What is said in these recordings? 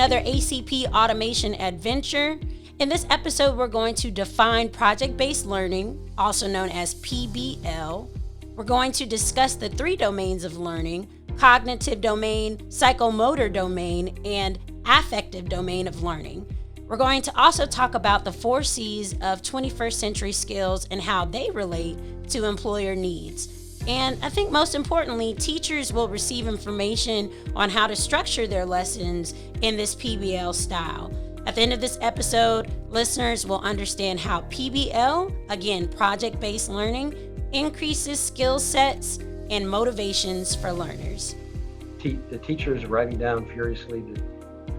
another ACP automation adventure. In this episode, we're going to define project-based learning, also known as PBL. We're going to discuss the 3 domains of learning: cognitive domain, psychomotor domain, and affective domain of learning. We're going to also talk about the 4 C's of 21st century skills and how they relate to employer needs. And I think most importantly, teachers will receive information on how to structure their lessons in this PBL style. At the end of this episode, listeners will understand how PBL, again, project-based learning, increases skill sets and motivations for learners. The teachers are writing down furiously.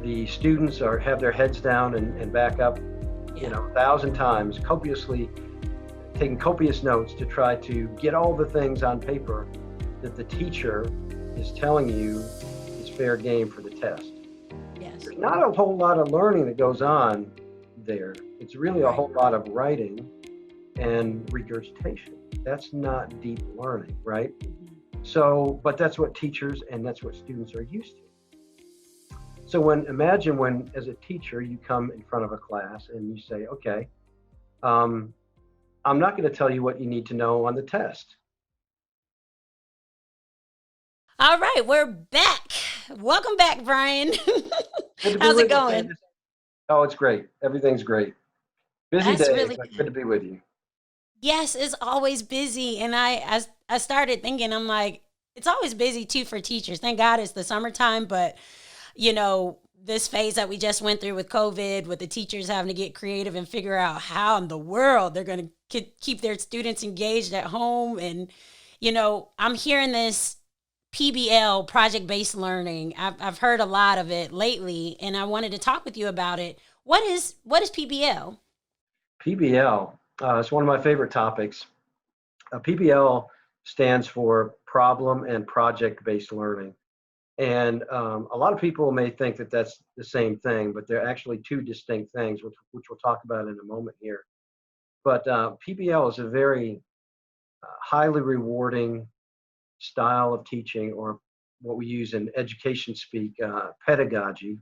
The students have their heads down and back up, 1,000 times, taking copious notes to try to get all the things on paper that the teacher is telling you is fair game for the test. Yes. There's not a whole lot of learning that goes on there. It's really a whole lot of writing and regurgitation. That's not deep learning, right? So, but that's what teachers and that's what students are used to. So imagine when, as a teacher, you come in front of a class and you say, okay, I'm not going to tell you what you need to know on the test. All right, we're back. Welcome back, Brian. How's it going? Oh, it's great. Everything's great. Busy day, but good to be with you. Yes, it's always busy. And I started thinking, I'm like, it's always busy too for teachers. Thank God it's the summertime, but this phase that we just went through with COVID, with the teachers having to get creative and figure out how in the world they're going to keep their students engaged at home. And, I'm hearing this PBL, project-based learning. I've heard a lot of it lately, and I wanted to talk with you about it. What is PBL? PBL, it's one of my favorite topics. PBL stands for problem and project-based learning. And a lot of people may think that that's the same thing, but they're actually 2 distinct things, which we'll talk about in a moment here. But PBL is a very highly rewarding style of teaching, or what we use in education speak, pedagogy.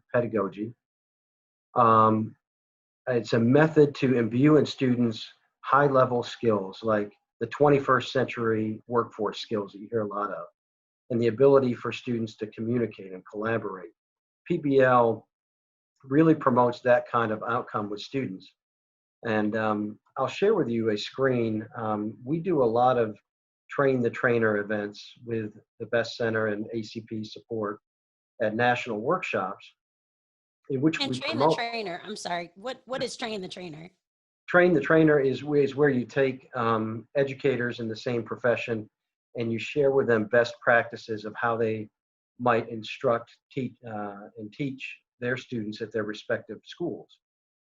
It's a method to imbue in students high-level skills like the 21st century workforce skills that you hear a lot of, and the ability for students to communicate and collaborate. PBL really promotes that kind of outcome with students. And I'll share with you a screen. We do a lot of train the trainer events with the Best Center and ACP support at national workshops, in which we promote. The trainer, I'm sorry, what is train the trainer? Train the trainer is where you take educators in the same profession and you share with them best practices of how they might instruct, and teach their students at their respective schools.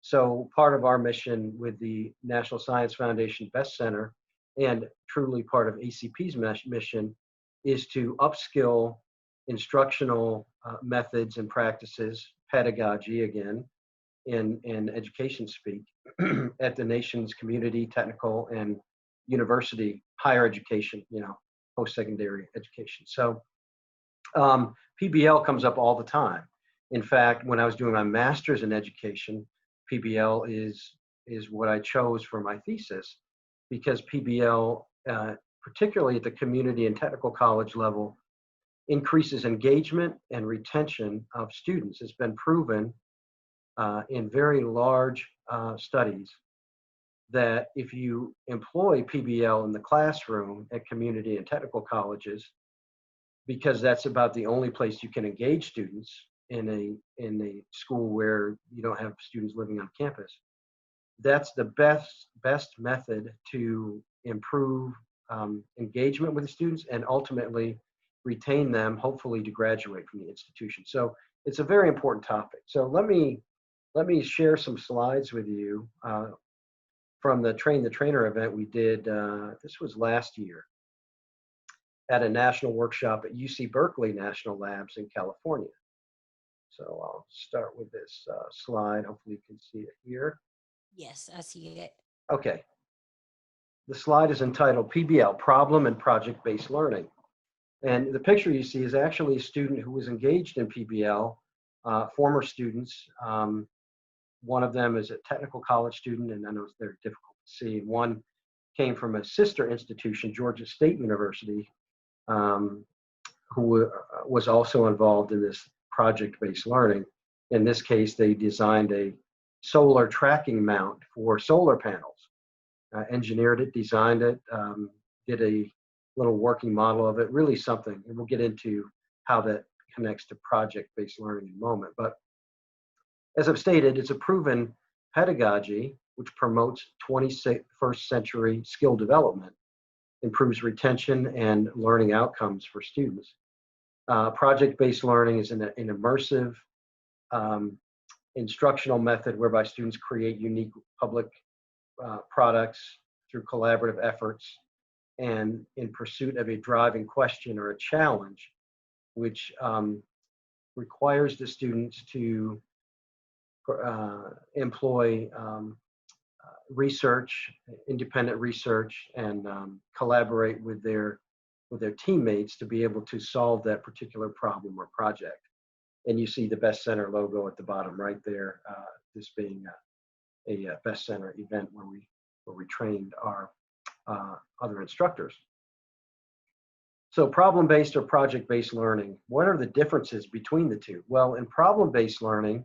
So part of our mission with the National Science Foundation Best Center, and truly part of ACP's mission, is to upskill instructional methods and practices, pedagogy again, in education speak, at the nation's community, technical, and university higher education, post-secondary education. So PBL comes up all the time. In fact, when I was doing my master's in education, PBL is what I chose for my thesis, because PBL, particularly at the community and technical college level, increases engagement and retention of students. It's been proven in very large studies that if you employ PBL in the classroom at community and technical colleges, because that's about the only place you can engage students in a school where you don't have students living on campus, that's the best method to improve engagement with the students and ultimately retain them, hopefully to graduate from the institution. So it's a very important topic. So let me share some slides with you from the Train the Trainer event we did. This was last year at a national workshop at UC Berkeley National Labs in California. So I'll start with this slide. Hopefully you can see it here. Yes, I see it. Okay. The slide is entitled PBL, Problem and Project-Based Learning. And the picture you see is actually a student who was engaged in PBL former students. One of them is a technical college student, and I know they're difficult to see. One came from a sister institution, Georgia State University, who was also involved in this project-based learning. In this case, they designed a solar tracking mount for solar panels, engineered it, designed it, did a little working model of it, really something. And we'll get into how that connects to project-based learning in a moment. But as I've stated, it's a proven pedagogy which promotes 21st century skill development, improves retention and learning outcomes for students. Project-based learning is an immersive instructional method whereby students create unique public products through collaborative efforts and in pursuit of a driving question or a challenge, which requires the students to employ research, independent research, and collaborate with their teammates to be able to solve that particular problem or project. And you see the Best Center logo at the bottom right there, this being a Best Center event where we trained our other instructors. So problem-based or project-based learning, what are the differences between the two? Well, in problem-based learning,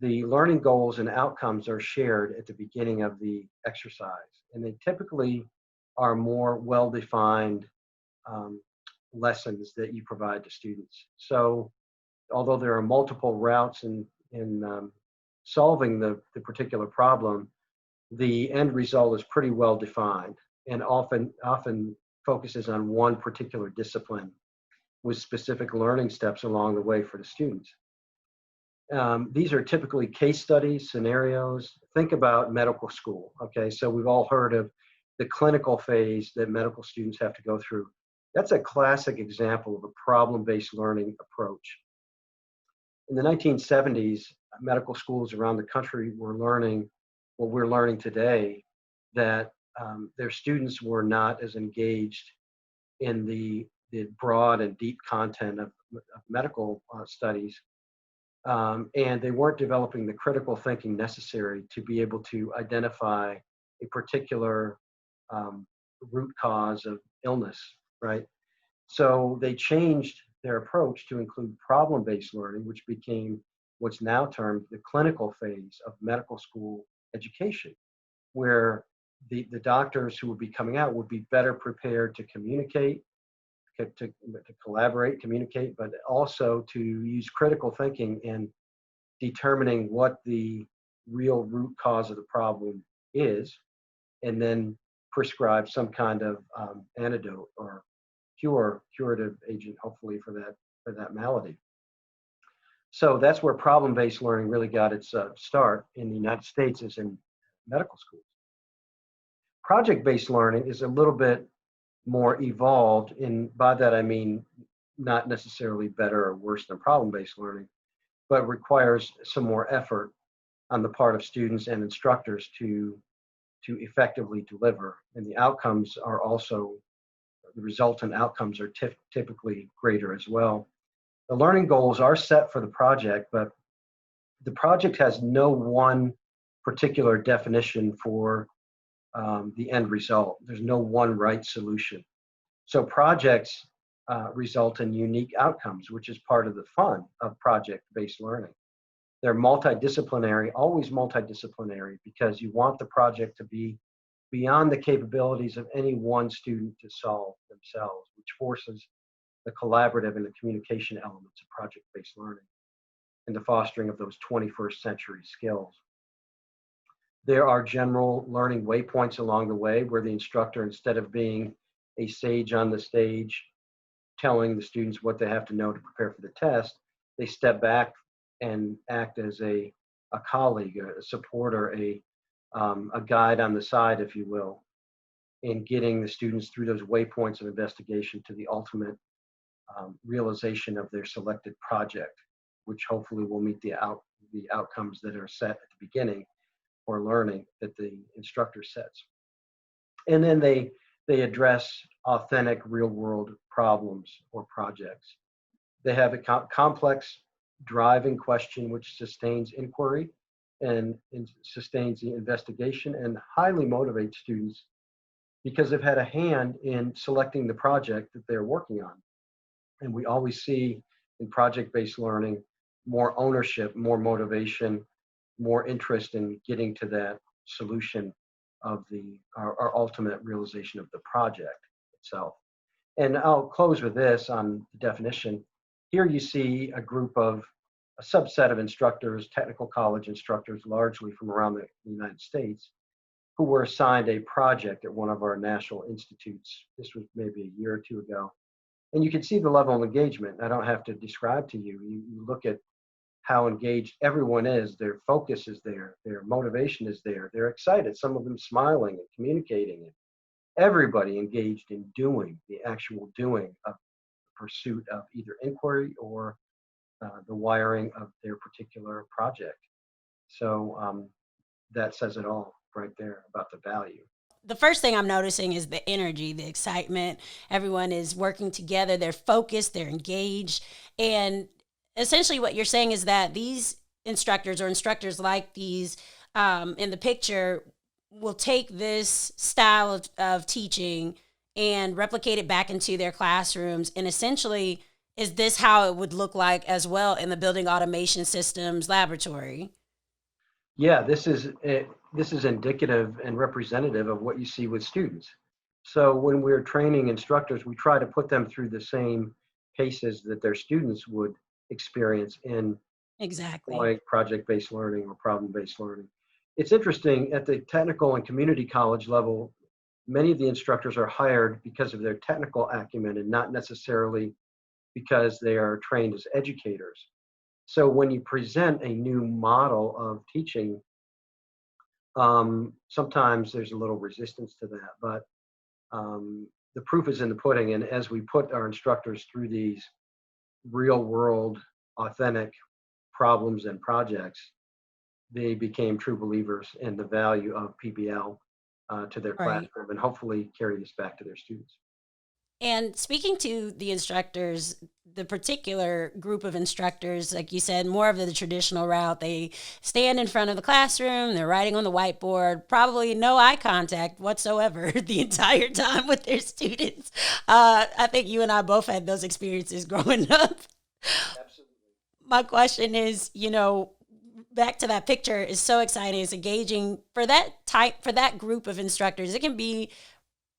the learning goals and outcomes are shared at the beginning of the exercise, and they typically are more well-defined lessons that you provide to students. So although there are multiple routes in solving the particular problem, the end result is pretty well defined and often focuses on one particular discipline with specific learning steps along the way for the students. These are typically case studies, scenarios. Think about medical school, okay? So we've all heard of the clinical phase that medical students have to go through. That's a classic example of a problem-based learning approach. In the 1970s, medical schools around the country were learning what we're learning today, that their students were not as engaged in the broad and deep content of medical studies, and they weren't developing the critical thinking necessary to be able to identify a particular root cause of illness, right? So they changed their approach to include problem-based learning, which became what's now termed the clinical phase of medical school education, where the doctors who would be coming out would be better prepared to communicate, to collaborate, communicate, but also to use critical thinking in determining what the real root cause of the problem is, and then prescribe some kind of antidote or curative agent, hopefully, for that malady. So that's where problem-based learning really got its start in the United States, is in medical schools. Project-based learning is a little bit more evolved, and by that I mean not necessarily better or worse than problem-based learning, but requires some more effort on the part of students and instructors to effectively deliver. And the outcomes are also, the resultant outcomes are typically greater as well. The learning goals are set for the project, but the project has no one particular definition for the end result. There's no one right solution. So projects result in unique outcomes, which is part of the fun of project-based learning. They're multidisciplinary, always multidisciplinary, because you want the project to be beyond the capabilities of any one student to solve themselves, which forces the collaborative and the communication elements of project-based learning and the fostering of those 21st century skills. There are general learning waypoints along the way where the instructor, instead of being a sage on the stage telling the students what they have to know to prepare for the test, they step back and act as a colleague, a supporter, a guide on the side, if you will, in getting the students through those waypoints of investigation to the ultimate realization of their selected project, which hopefully will meet the outcomes that are set at the beginning for learning that the instructor sets. And then they address authentic real-world problems or projects. They have a complex driving question which sustains inquiry and sustains the investigation and highly motivates students because they've had a hand in selecting the project that they're working on. And we always see in project-based learning more ownership, more motivation, more interest in getting to that solution of our ultimate realization of the project itself. And I'll close with this on the definition. Here you see a subset of instructors, technical college instructors, largely from around the United States, who were assigned a project at one of our national institutes. This was maybe a year or two ago. And you can see the level of engagement. I don't have to describe to you. You look at how engaged everyone is, their focus is there, their motivation is there, they're excited, some of them smiling and communicating, and everybody engaged in doing the actual doing of pursuit of either inquiry or the wiring of their particular project. So that says it all right there about the value. The first thing I'm noticing is the energy, the excitement. Everyone is working together. They're focused, they're engaged. And essentially what you're saying is that these instructors or instructors like these in the picture will take this style of teaching and replicate it back into their classrooms. And essentially, is this how it would look like as well in the building automation systems laboratory? Yeah, this is indicative and representative of what you see with students. So when we're training instructors, we try to put them through the same paces that their students would experience in Exactly. like project-based learning or problem-based learning. It's interesting, at the technical and community college level, many of the instructors are hired because of their technical acumen and not necessarily because they are trained as educators. So when you present a new model of teaching, sometimes there's a little resistance to that, but the proof is in the pudding. And as we put our instructors through these real world, authentic problems and projects, they became true believers in the value of PBL to their Right. classroom and hopefully carry this back to their students. And speaking to the instructors, the particular group of instructors, like you said, more of the traditional route, they stand in front of the classroom, they're writing on the whiteboard, probably no eye contact whatsoever the entire time with their students. I think you and I both had those experiences growing up. Absolutely. My question is, back to that picture is so exciting. It's engaging for that group of instructors. It can be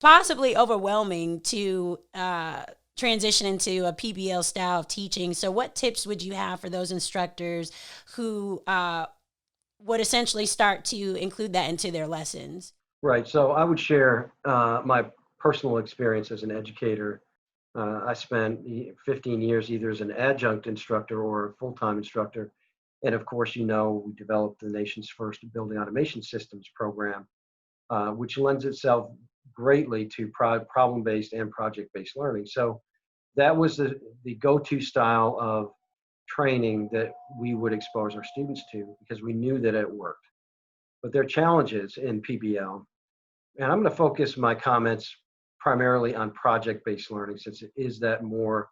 possibly overwhelming to transition into a PBL style of teaching. So what tips would you have for those instructors who would essentially start to include that into their lessons? Right. So I would share my personal experience as an educator. I spent 15 years either as an adjunct instructor or a full-time instructor. And of course, we developed the nation's first building automation systems program, which lends itself greatly to problem-based and project-based learning. So that was the go-to style of training that we would expose our students to because we knew that it worked. But there are challenges in PBL. And I'm going to focus my comments primarily on project-based learning since it is that more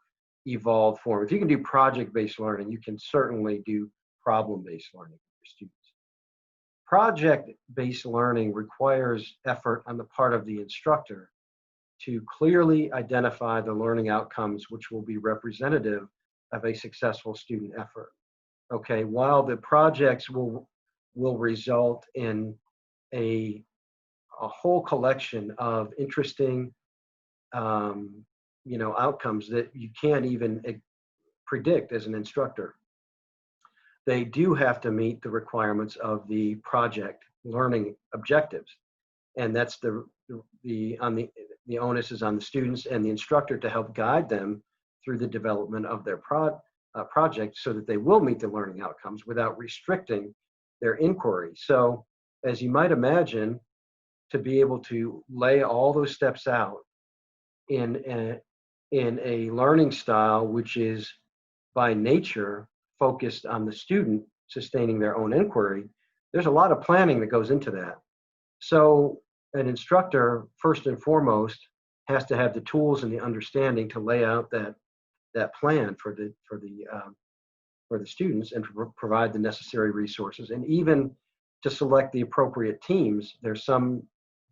evolved form. If you can do project-based learning, you can certainly do problem-based learning for your students. Project-based learning requires effort on the part of the instructor to clearly identify the learning outcomes which will be representative of a successful student effort. Okay, while the projects will result in a whole collection of interesting outcomes that you can't even predict as an instructor. They do have to meet the requirements of the project learning objectives, and that's the onus is on the students and the instructor to help guide them through the development of their project so that they will meet the learning outcomes without restricting their inquiry. So, as you might imagine, to be able to lay all those steps out in a learning style which is by nature focused on the student sustaining their own inquiry, there's a lot of planning that goes into that. So an instructor, first and foremost, has to have the tools and the understanding to lay out that plan for the for the students and to provide the necessary resources, and even to select the appropriate teams. There's some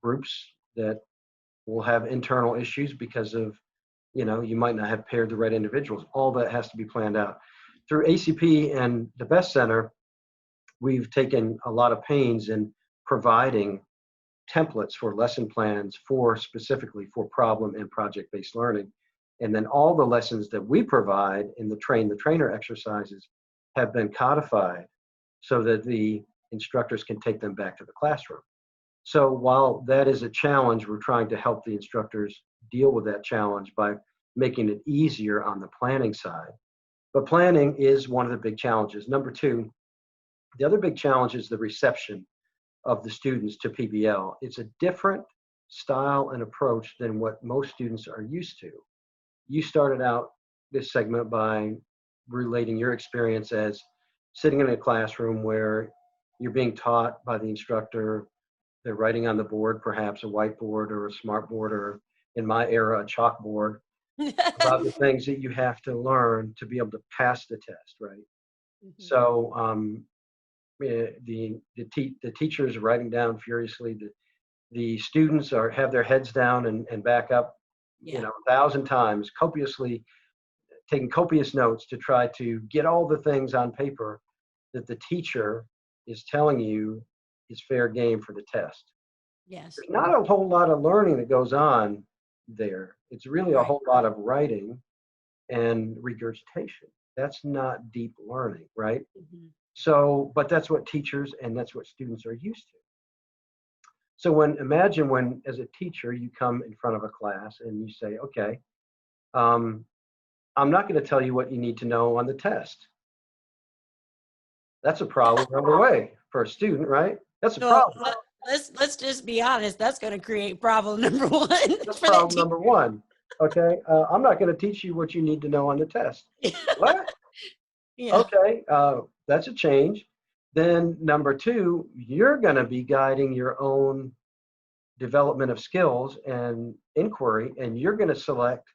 groups that will have internal issues because of, you might not have paired the right individuals. All that has to be planned out. Through ACP and the Best Center, we've taken a lot of pains in providing templates for lesson plans specifically for problem and project-based learning. And then all the lessons that we provide in the train the trainer exercises have been codified so that the instructors can take them back to the classroom. So while that is a challenge, we're trying to help the instructors deal with that challenge by making it easier on the planning side. But planning is one of the big challenges. Number two, the other big challenge is the reception of the students to PBL. It's a different style and approach than what most students are used to. You started out this segment by relating your experience as sitting in a classroom where you're being taught by the instructor. They're writing on the board, perhaps a whiteboard or a smart board, or in my era, a chalkboard, about the things that you have to learn to be able to pass the test, right? Mm-hmm. So the teachers are writing down furiously. The students have their heads down and back up, 1,000 times, taking copious notes to try to get all the things on paper that the teacher is telling you is fair game for the test. Yes. There's not a whole lot of learning that goes on there. It's really a whole lot of writing and regurgitation. That's not deep learning, right? Mm-hmm. So, but that's what teachers and that's what students are used to. So imagine when, as a teacher, you come in front of a class and you say, okay, I'm not going to tell you what you need to know on the test. That's a problem right away for a student, right? That's a problem. Let's just be honest. That's going to create problem number one. That's problem number one. Okay, I'm not going to teach you what you need to know on the test. What? Yeah. Okay, that's a change. Then number two, you're going to be guiding your own development of skills and inquiry, and you're going to select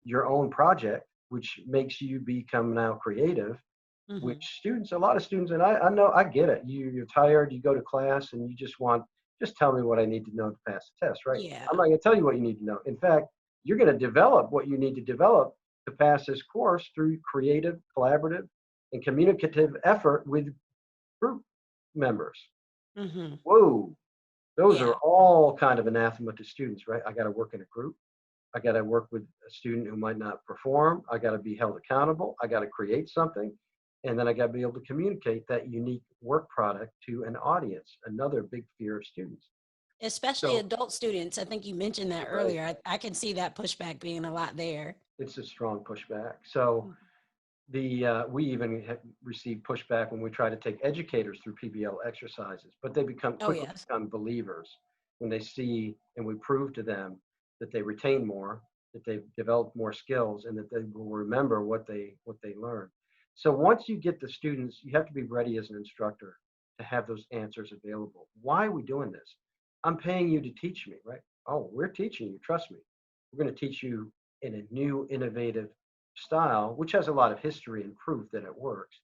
your own project, which makes you become now creative. Mm-hmm. Which a lot of students, and I know, I get it. You're tired, you go to class, and you just tell me what I need to know to pass the test, right? Yeah. I'm not going to tell you what you need to know. In fact, you're going to develop what you need to develop to pass this course through creative, collaborative, and communicative effort with group members. Mm-hmm. Whoa, those are all kind of anathema to students, right? I got to work in a group. I got to work with a student who might not perform. I got to be held accountable. I got to create something. And then I got to be able to communicate that unique work product to an audience, another big fear of students. Especially adult students. I think you mentioned that earlier. I can see that pushback being a lot there. It's a strong pushback. So we even have received pushback when we try to take educators through PBL exercises, but they become believers when they see and we prove to them that they retain more, that they've developed more skills, and that they will remember what they learn. So once you get the students, you have to be ready as an instructor to have those answers available. Why are we doing this? I'm paying you to teach me, right? Oh, we're teaching you, trust me. We're going to teach you in a new, innovative style, which has a lot of history and proof that it works.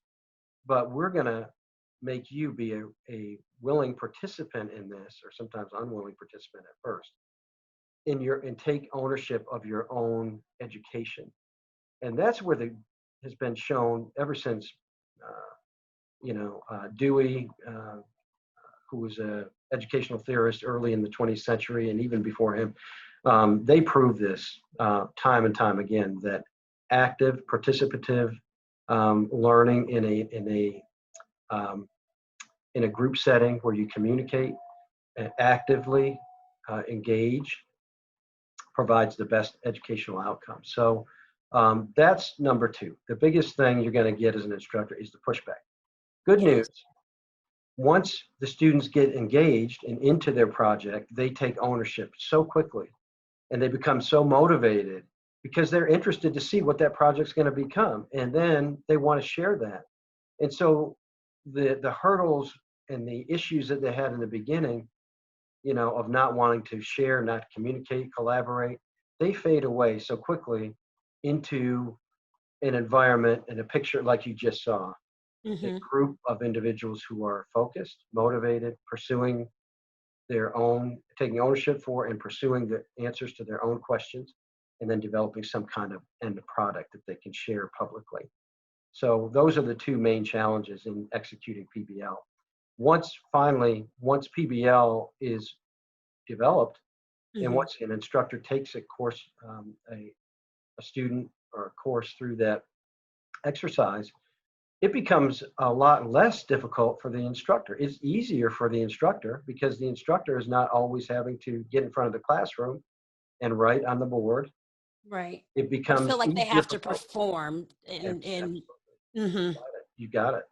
But we're going to make you be a willing participant in this, or sometimes unwilling participant at first, and take ownership of your own education. And that's where has been shown ever since, Dewey, who was an educational theorist early in the 20th century, and even before him, they proved this time and time again, that active, participative learning in a group setting where you communicate and actively engage provides the best educational outcome. So that's number two. The biggest thing you're going to get as an instructor is the pushback. Good news. Once the students get engaged and into their project, they take ownership so quickly and they become so motivated because they're interested to see what that project's going to become. And then they want to share that. And so the hurdles and the issues that they had in the beginning, of not wanting to share, not communicate, collaborate, they fade away so quickly into an environment and a picture like you just saw. a Mm-hmm. group of individuals who are focused, motivated, pursuing their own, taking ownership for and pursuing the answers to their own questions, and then developing some kind of end product that they can share publicly. So those are the two main challenges in executing PBL. Once PBL is developed, and Mm-hmm. once an instructor takes a course, a student or a course through that exercise, it becomes a lot less difficult for the instructor. It's easier for the instructor because the instructor is not always having to get in front of the classroom and write on the board. Right. It Or feel becomes like they easier have for to both. perform and Absolutely. mm-hmm. You got it.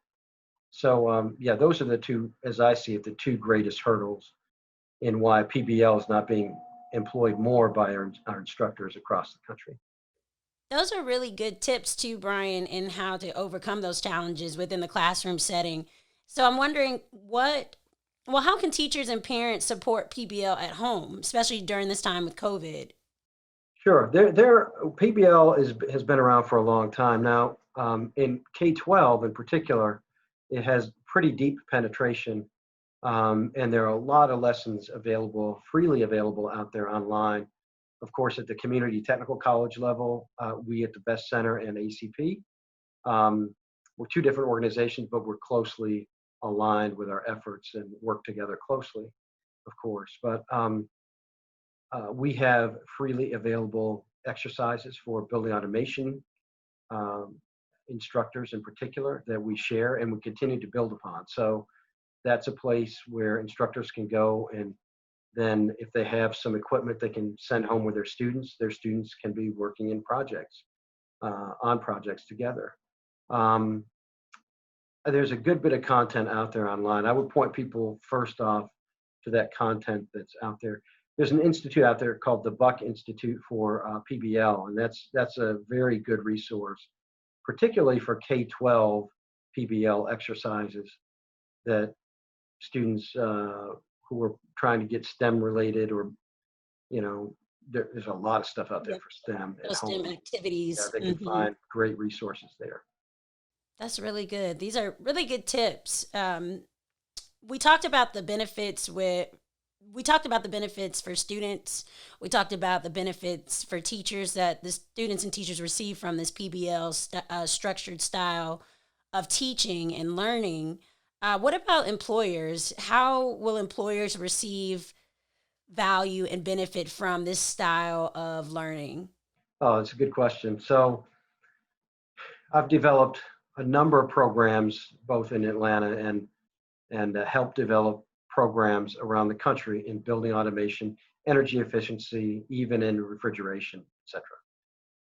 So, yeah, those are the two, as I see it, the two greatest hurdles in why PBL is not being employed more by our instructors across the country. Those are really good tips too, Brian, in how to overcome those challenges within the classroom setting. So I'm wondering how can teachers and parents support PBL at home, especially during this time with COVID? Sure. PBL has been around for a long time now. In K-12 in particular, it has pretty deep penetration, and there are a lot of lessons available, freely available out there online. Of course, at the community technical college level, we at the Best Center and ACP, we're two different organizations, but we're closely aligned with our efforts and work together closely, of course. But we have freely available exercises for building automation um, instructors in particular that we share and we continue to build upon. So that's a place where instructors can go, and then if they have some equipment they can send home with their students can be working in projects, on projects together. Um, there's a good bit of content out there online. I would point people first off to that content that's out there. There's an institute out there called the Buck Institute for PBL, and that's a very good resource, particularly for K-12 PBL exercises that students who are trying to get STEM related, or there's a lot of stuff out there Yep. for STEM at Those STEM home. Yeah, activities. they can Hmm. find great resources there. That's really good. These are really good tips. We talked about the benefits we talked about the benefits for students. We talked about the benefits for teachers that the students and teachers receive from this PBL structured style of teaching and learning. What about employers? How will employers receive value and benefit from this style of learning? Oh, that's a good question. So I've developed a number of programs both in Atlanta and helped develop programs around the country in building automation, energy efficiency, even in refrigeration, etc.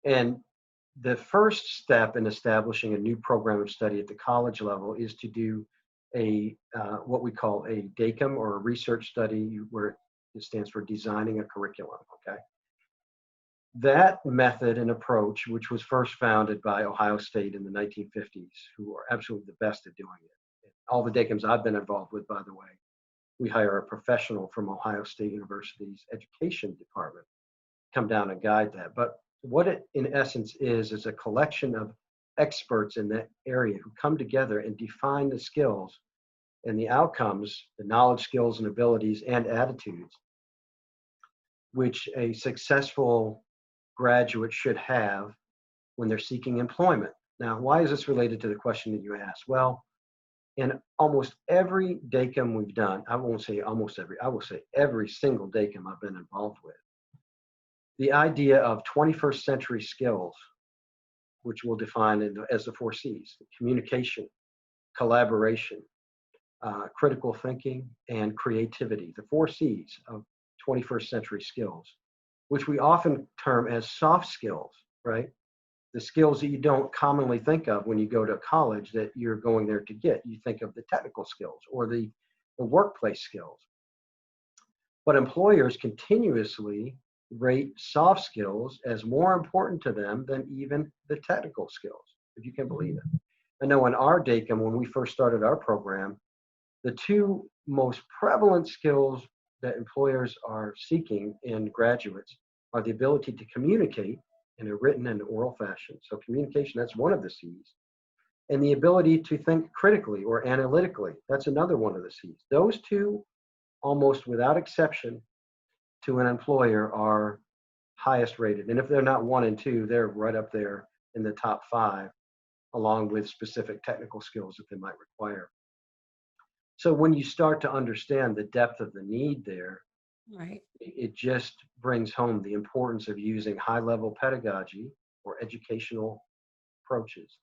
And the first step in establishing a new program of study at the college level is to do a what we call a DACUM, or a research study, where it stands for designing a curriculum. Okay, that method and approach, which was first founded by Ohio State in the 1950s, who are absolutely the best at doing it. All the DACUMs I've been involved with, by the way, we hire a professional from Ohio State University's education department come down and guide that. But what it in essence is a collection of experts in that area who come together and define the skills and the outcomes, the knowledge, skills, and abilities and attitudes which a successful graduate should have when they're seeking employment. Now, why is this related to the question that you asked? Well, in almost every DACUM we've done, I won't say almost every, I will say every single DACUM I've been involved with, the idea of 21st century skills, which we'll define as the 4 C's: communication, collaboration, critical thinking, and creativity, the 4 C's of 21st century skills, which we often term as soft skills, right? The skills that you don't commonly think of when you go to college that you're going there to get. You think of the technical skills or the workplace skills. But employers continuously rate soft skills as more important to them than even the technical skills, if you can believe it. I know in our DACUM, when we first started our program, the two most prevalent skills that employers are seeking in graduates are the ability to communicate in a written and oral fashion. So communication, that's one of the C's. and the ability to think critically or analytically. That's another one of the C's. Those two, almost without exception, to an employer are highest rated. And if they're not 1 and 2, they're right up there in the top 5, along with specific technical skills that they might require. So when you start to understand the depth of the need there, Right. it just brings home the importance of using high-level pedagogy or educational approaches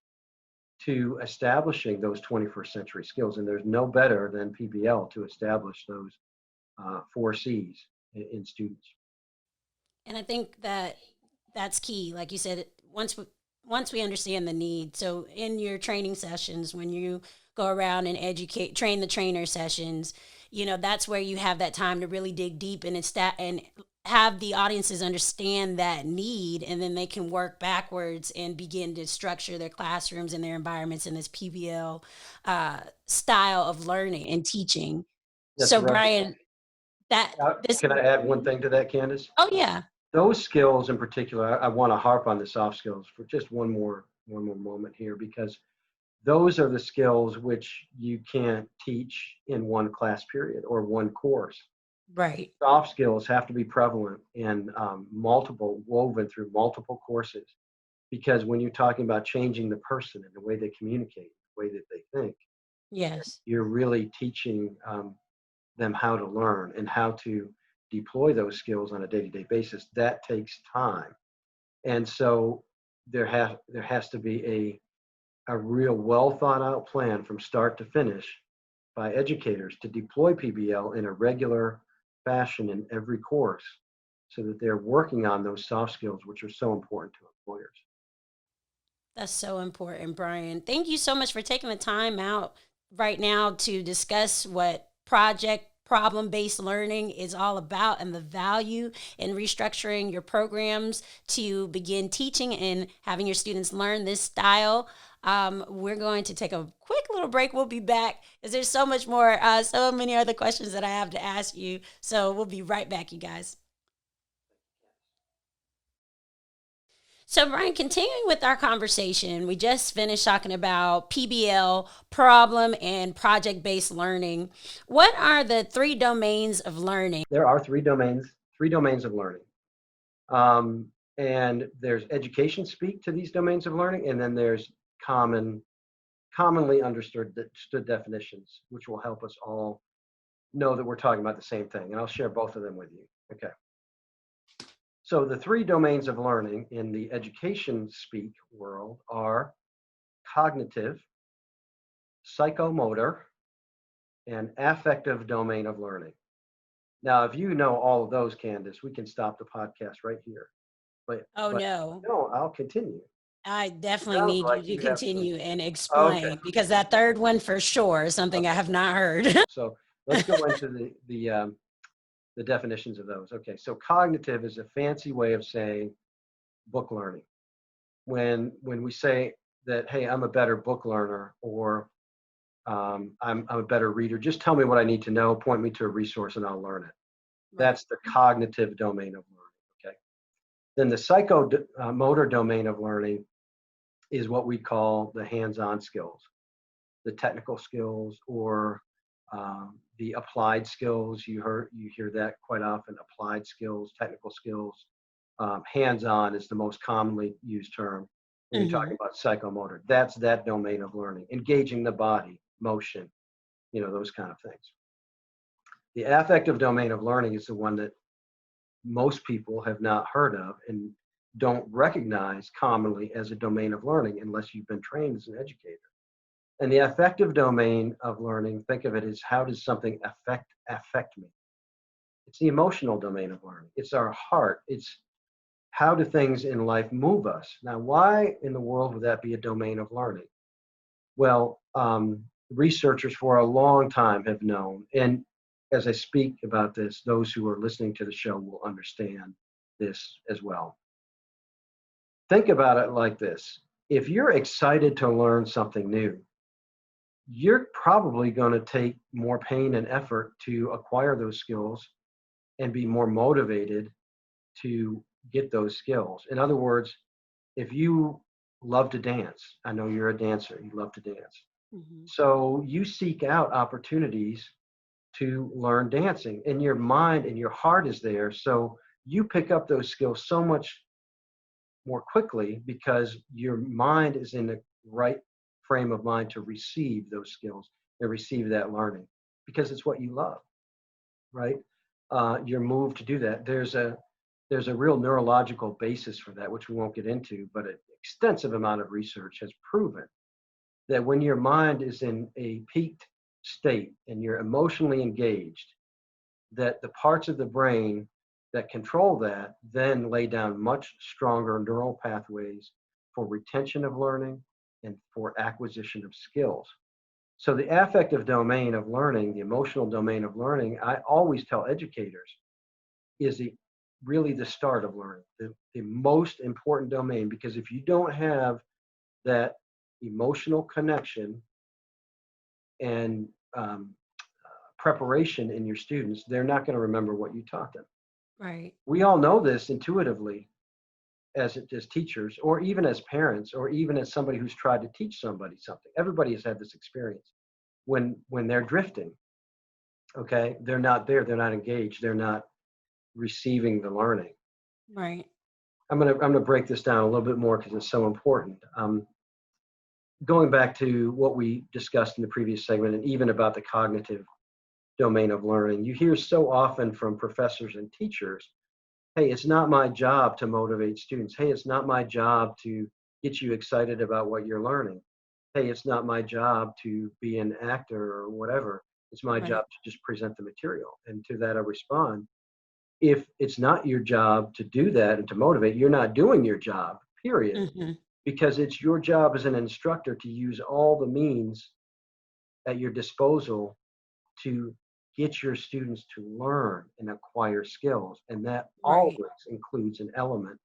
to establishing those 21st century skills. And there's no better than PBL to establish those 4 C's in students. And I think that that's key. Like you said, once we understand the need. So in your training sessions, when you go around and train the trainer sessions, that's where you have that time to really dig deep and have the audiences understand that need, and then they can work backwards and begin to structure their classrooms and their environments in this PBL style of learning and teaching. That's So right. Brian, that this Can I add one thing to that, Candace? oh yeah. Those skills in particular, I want to harp on the soft skills for just one more moment here, because those are the skills which you can't teach in one class period or one course. Right. Soft skills have to be prevalent and woven through multiple courses, because when you're talking about changing the person and the way they communicate, the way that they think, Yes. you're really teaching them how to learn and how to deploy those skills on a day-to-day basis. That takes time. And so there has to be a real well thought out plan from start to finish by educators to deploy PBL in a regular fashion in every course, so that they're working on those soft skills, which are so important to employers. That's so important, Brian. Thank you so much for taking the time out right now to discuss what project problem based learning is all about and the value in restructuring your programs to begin teaching and having your students learn this style. We're going to take a quick little break. We'll be back because there's so much more, so many other questions that I have to ask you. So we'll be right back, you guys. So, Brian, continuing with our conversation, we just finished talking about PBL, problem and project based learning. What are the 3 domains of learning? There are 3 domains of learning. And there's education speak to these domains of learning, and then there's commonly understood definitions, which will help us all know that we're talking about the same thing. And I'll share both of them with you. Okay. So the 3 domains of learning in the education speak world are cognitive, psychomotor, and affective domain of learning. Now, if you know all of those, Candace, we can stop the podcast right here. But No, no, I'll continue. I definitely Sounds need you like to you have some. continue and Okay. explain because that third one for sure is something I have not heard. So let's go into the definitions of those. Okay, so cognitive is a fancy way of saying book learning. When we say that, hey, I'm a better book learner, or I'm a better reader, just tell me what I need to know, point me to a resource, and I'll learn it. That's the cognitive domain of learning. Okay. Then the psychomotor domain of learning is what we call the hands-on skills, the technical skills, or the applied skills. You hear that quite often: applied skills, technical skills. Hands-on is the most commonly used term when you're talking about psychomotor. That's that domain of learning, engaging the body, motion, those kind of things. The affective domain of learning is the one that most people have not heard of and don't recognize commonly as a domain of learning unless you've been trained as an educator. And the affective domain of learning, think of it as, how does something affect me? It's the emotional domain of learning. It's our heart. It's how do things in life move us? Now, why in the world would that be a domain of learning? Well, researchers for a long time have known, and as I speak about this, those who are listening to the show will understand this as well. Think about it like this. If you're excited to learn something new, you're probably going to take more pain and effort to acquire those skills and be more motivated to get those skills. In other words, if you love to dance. I know you're a dancer. You love to dance. Hmm. So you seek out opportunities to learn dancing, and your mind and your heart is there. So you pick up those skills so much more quickly because your mind is in the right frame of mind to receive those skills and receive that learning because it's what you love, right? You're moved to do that. There's a real neurological basis for that, which we won't get into, but an extensive amount of research has proven that when your mind is in a peaked state and you're emotionally engaged, that the parts of the brain that control that then lay down much stronger neural pathways for retention of learning and for acquisition of skills. So the affective domain of learning, the emotional domain of learning, I always tell educators is really the start of learning, the most important domain, because if you don't have that emotional connection and preparation in your students, they're not going to remember what you taught them. Right. We all know this intuitively as teachers, or even as parents, or even as somebody who's tried to teach somebody something. Everybody has had this experience when they're drifting. Okay, they're not there, they're not engaged, they're not receiving the learning. Right. I'm gonna break this down a little bit more because it's so important. Going back to what we discussed in the previous segment, and even about the cognitive domain of learning, you hear so often from professors and teachers, hey, it's not my job to motivate students. Hey, it's not my job to get you excited about what you're learning. Hey, it's not my job to be an actor or whatever. It's my Right. job to just present the material. And to that I respond, if it's not your job to do that and to motivate, you're not doing your job, period. Hmm. Because it's your job as an instructor to use all the means at your disposal to get your students to learn and acquire skills. And that always Right. includes an element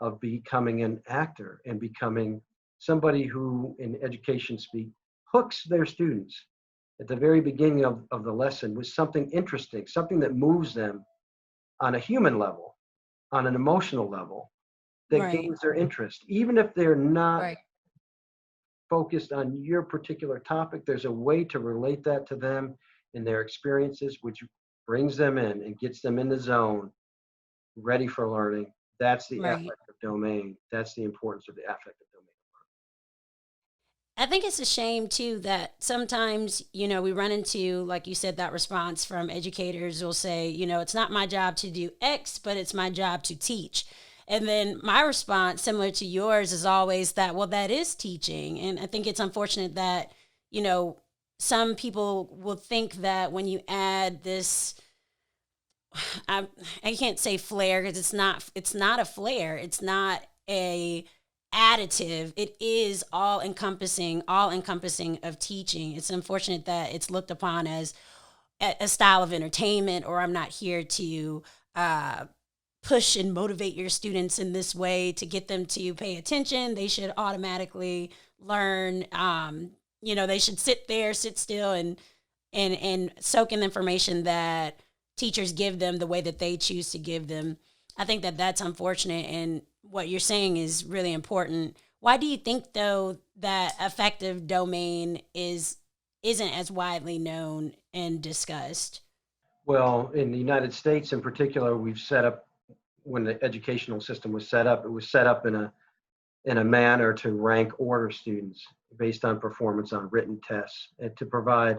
of becoming an actor and becoming somebody who, in education speak, hooks their students at the very beginning of the lesson with something interesting, something that moves them on a human level, on an emotional level, that Right. gains their interest. Even if they're not Right. focused on your particular topic, there's a way to relate that to them and their experiences, which brings them in and gets them in the zone, ready for learning. That's the Right. affective domain. That's the importance of the affective domain. I think it's a shame too that sometimes, we run into, like you said, that response from educators will say, it's not my job to do X, but it's my job to teach. And then my response, similar to yours, is always that, well, that is teaching. And I think it's unfortunate that, you know, some people will think that when you add this, I, I can't say flair because it's not a flair. It's not a additive. It is all encompassing of teaching. It's unfortunate that it's looked upon as a style of entertainment, or I'm not here to uh, push and motivate your students in this way to get them to pay attention. They should automatically learn. They should sit still, and soak in the information that teachers give them the way that they choose to give them. I think that that's unfortunate, and what you're saying is really important. Why do you think though that affective domain isn't as widely known and discussed? Well, in the United States in particular, we've set up, when the educational system was set up, it was set up in a manner to rank order students based on performance on written tests and to provide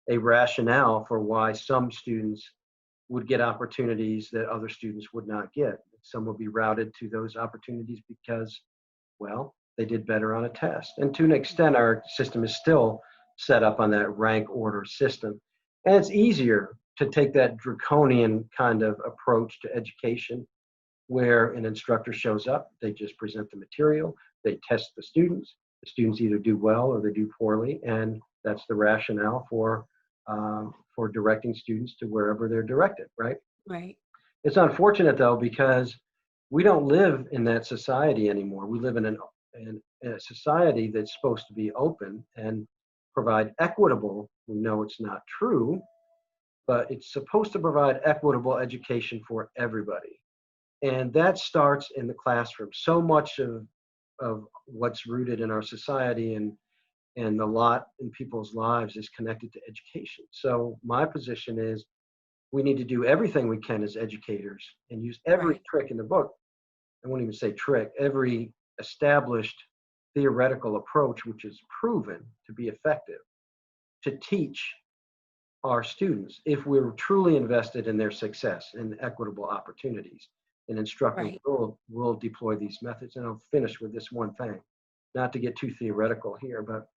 a rationale for why some students would get opportunities that other students would not get. Some would be routed to those opportunities because, well, they did better on a test. And to an extent, our system is still set up on that rank order system. And it's easier to take that draconian kind of approach to education where an instructor shows up, they just present the material, they test the students. The students either do well or they do poorly, and that's the rationale for directing students to wherever they're directed, right? Right. It's unfortunate though because we don't live in that society anymore. We live in a society that's supposed to be open and provide equitable. We know it's not true, but it's supposed to provide equitable education for everybody. And that starts in the classroom. So much of of what's rooted in our society and a lot in people's lives is connected to education. So my position is we need to do everything we can as educators and use every Right. trick in the book. I won't even say trick, every established theoretical approach which is proven to be effective to teach our students if we're truly invested in their success and equitable opportunities. And instructors Right. will deploy these methods. And I'll finish with this one thing, not to get too theoretical here, but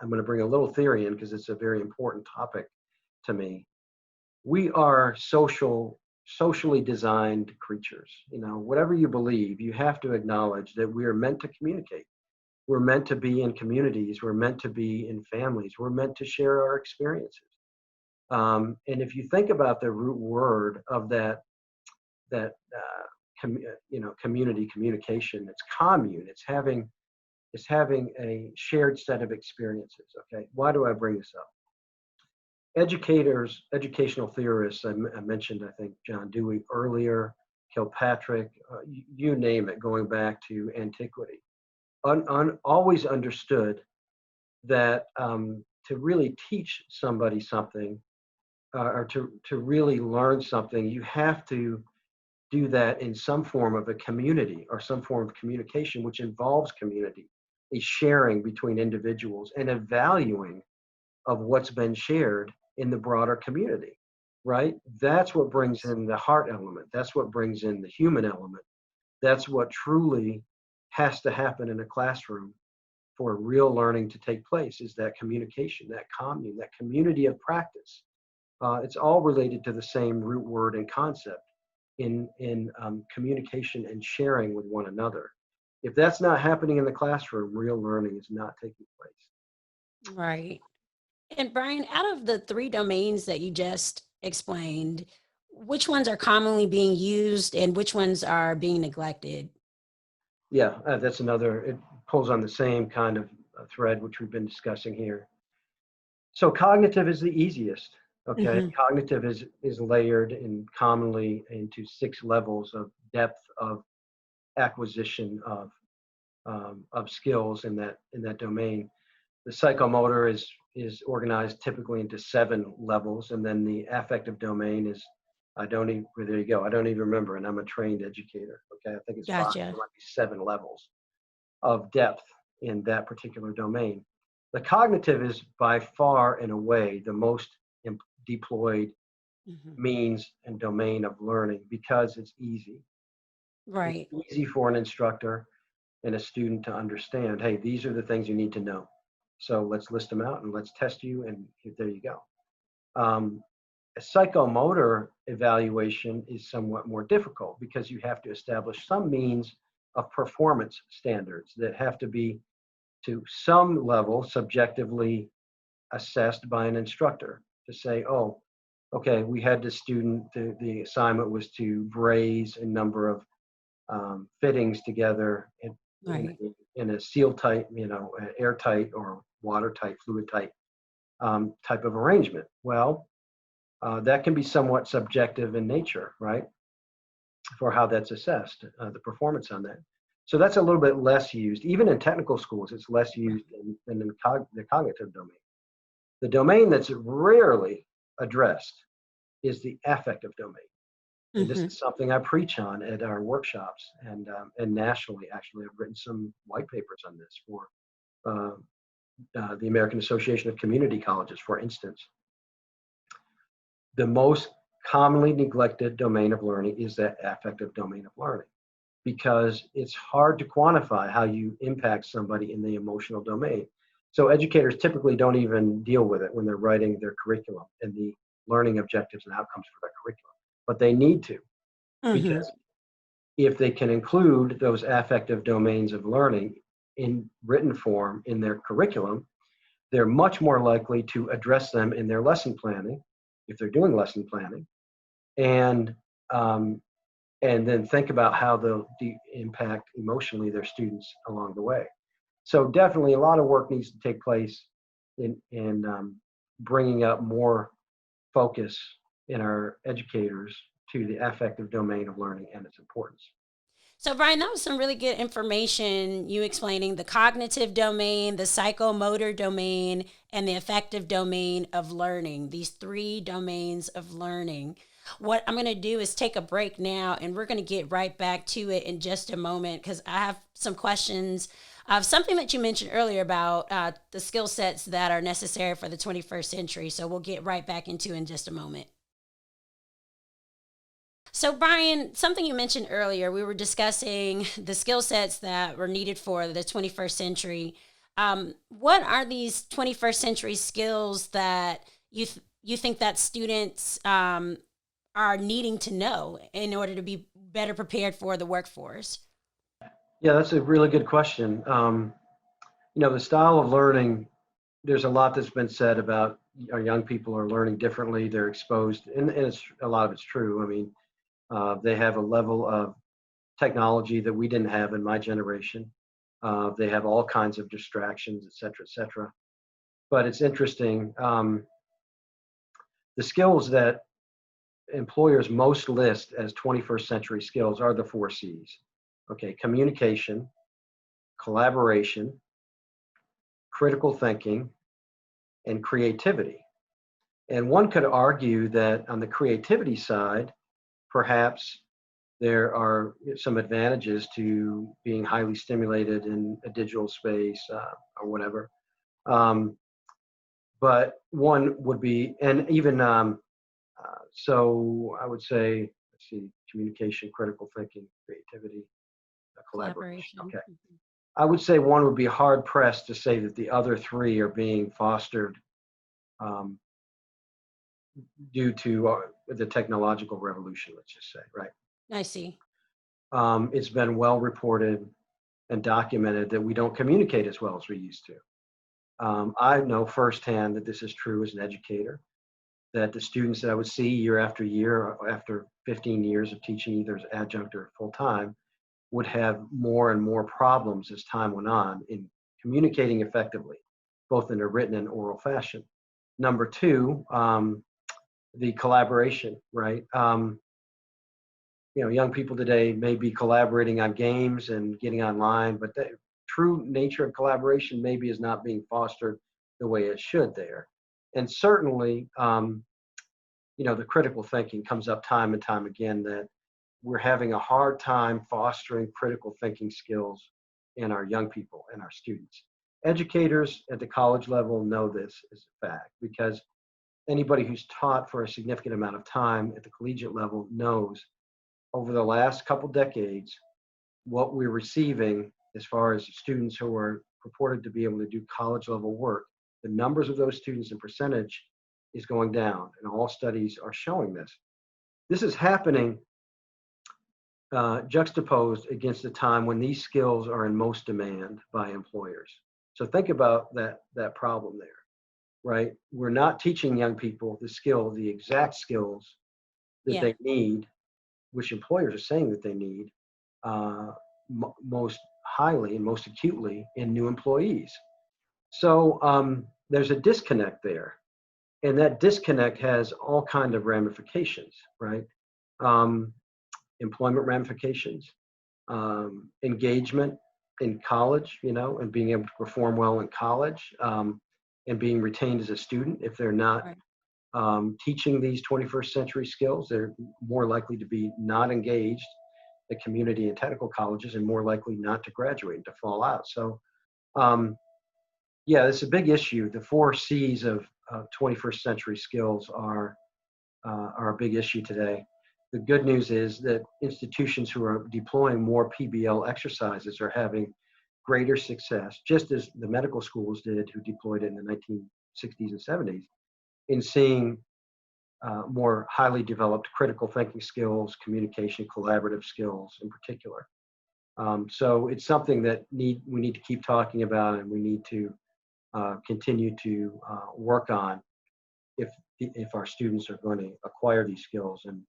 I'm going to bring a little theory in because it's a very important topic to me. We are socially designed creatures. You know, whatever you believe, you have to acknowledge that we are meant to communicate. We're meant to be in communities. We're meant to be in families. We're meant to share our experiences. And if you think about the root word of that community communication, it's commune. It's having a shared set of experiences. Okay, why do I bring this up? Educational theorists, I mentioned, I think, John Dewey earlier, Kilpatrick, you name it, going back to antiquity, always understood that to really teach somebody something or to really learn something, you have to do that in some form of a community or some form of communication, which involves community, a sharing between individuals and a valuing of what's been shared in the broader community, right? That's what brings in the heart element. That's what brings in the human element. That's what truly has to happen in a classroom for real learning to take place, is that communication, that commune, that community of practice. It's all related to the same root word and concept in communication and sharing with one another. If that's not happening in the classroom, real learning is not taking place. Right. And Brian, out of the three domains that you just explained, which ones are commonly being used and which ones are being neglected? Yeah, that's another, it pulls on the same kind of thread which we've been discussing here. So cognitive is the easiest. Okay, Hmm. cognitive is layered in commonly into 6 levels of depth of acquisition of skills in that domain. The psychomotor is organized typically into 7 levels, and then the affective domain is, I don't even, there you go, I don't even remember, and I'm a trained educator. Okay, I think it's 5, Gotcha. there might be 7 levels of depth in that particular domain. The cognitive is by far and away the most deployed Hmm. means and domain of learning because it's easy. It's Right. easy for an instructor and a student to understand, hey, these are the things you need to know. So let's list them out and let's test you, and there you go. Um, a psychomotor evaluation is somewhat more difficult because you have to establish some means of performance standards that have to be to some level subjectively assessed by an instructor to say, oh, okay, we had this student, the assignment was to braze a number of fittings together in, Right. in a seal tight, airtight or watertight, fluid tight type of arrangement. Well, that can be somewhat subjective in nature, right? For how that's assessed, the performance on that. So that's a little bit less used. Even in technical schools, it's less used than in the cognitive domain. The domain that's rarely addressed is the affective domain. And this Hmm. is something I preach on at our workshops and nationally. Actually, I've written some white papers on this for uh, the American Association of Community Colleges, for instance. The most commonly neglected domain of learning is that affective domain of learning because it's hard to quantify how you impact somebody in the emotional domain. So educators typically don't even deal with it when they're writing their curriculum and the learning objectives and outcomes for their curriculum. But they need to, Hmm. because if they can include those affective domains of learning in written form in their curriculum, they're much more likely to address them in their lesson planning, if they're doing lesson planning, and um, and then think about how they'll impact emotionally their students along the way. So definitely a lot of work needs to take place in bringing up more focus in our educators to the affective domain of learning and its importance. So, Brian, that was some really good information. You explaining the cognitive domain, the psychomotor domain, and the affective domain of learning, these three domains of learning. What I'm going to do is take a break now, and we're going to get right back to it in just a moment because I have some questions of something that you mentioned earlier about the skill sets that are necessary for the 21st century. So, we'll get right back into in just a moment. So, Brian, something you mentioned earlier, we were discussing the skill sets that were needed for the 21st century. What are these 21st century skills that you think that students are needing to know in order to be better prepared for the workforce? Yeah, that's a really good question. The style of learning, there's a lot that's been said about our young people are learning differently. They're exposed, and it's a lot of it's true. I mean, they have a level of technology that we didn't have in my generation. They have all kinds of distractions, et cetera, et cetera. But it's interesting. The skills that employers most list as 21st century skills are the four C's. Okay, communication, collaboration, critical thinking, and creativity. And one could argue that on the creativity side, perhaps there are some advantages to being highly stimulated in a digital space or whatever. But one would be, and even so, I would say, let's see, communication, critical thinking, creativity, collaboration. Collaboration. Okay. I would say one would be hard pressed to say that the other three are being fostered um, due to the technological revolution, let's just say, right? I see. It's been well reported and documented that we don't communicate as well as we used to. I know firsthand that this is true as an educator, that the students that I would see year after year, after 15 years of teaching either as adjunct or full time, would have more and more problems as time went on in communicating effectively, both in a written and oral fashion. Number two, the collaboration, right? Young people today may be collaborating on games and getting online, but the true nature of collaboration maybe is not being fostered the way it should there. And certainly, the critical thinking comes up time and time again that we're having a hard time fostering critical thinking skills in our young people and our students. Educators at the college level know this is a fact because anybody who's taught for a significant amount of time at the collegiate level knows over the last couple decades what we're receiving as far as students who are purported to be able to do college level work. The numbers of those students in percentage is going down, and all studies are showing this. This is happening juxtaposed against a time when these skills are in most demand by employers. So think about that problem there, right? We're not teaching young people the exact skills that Yeah. they need, which employers are saying that they need most highly and most acutely in new employees. So there's a disconnect there, and that disconnect has all kinds of ramifications, right? Employment ramifications, engagement in college, and being able to perform well in college, and being retained as a student. If they're not teaching these 21st century skills, they're more likely to be not engaged at community and technical colleges and more likely not to graduate and to fall out. So, it's a big issue. The four C's of 21st century skills are a big issue today. The good news is that institutions who are deploying more PBL exercises are having greater success, just as the medical schools did who deployed it in the 1960s and 70s, in seeing more highly developed critical thinking skills, communication, collaborative skills in particular. So it's something that we need to keep talking about, and we need to continue to work on if our students are going to acquire these skills and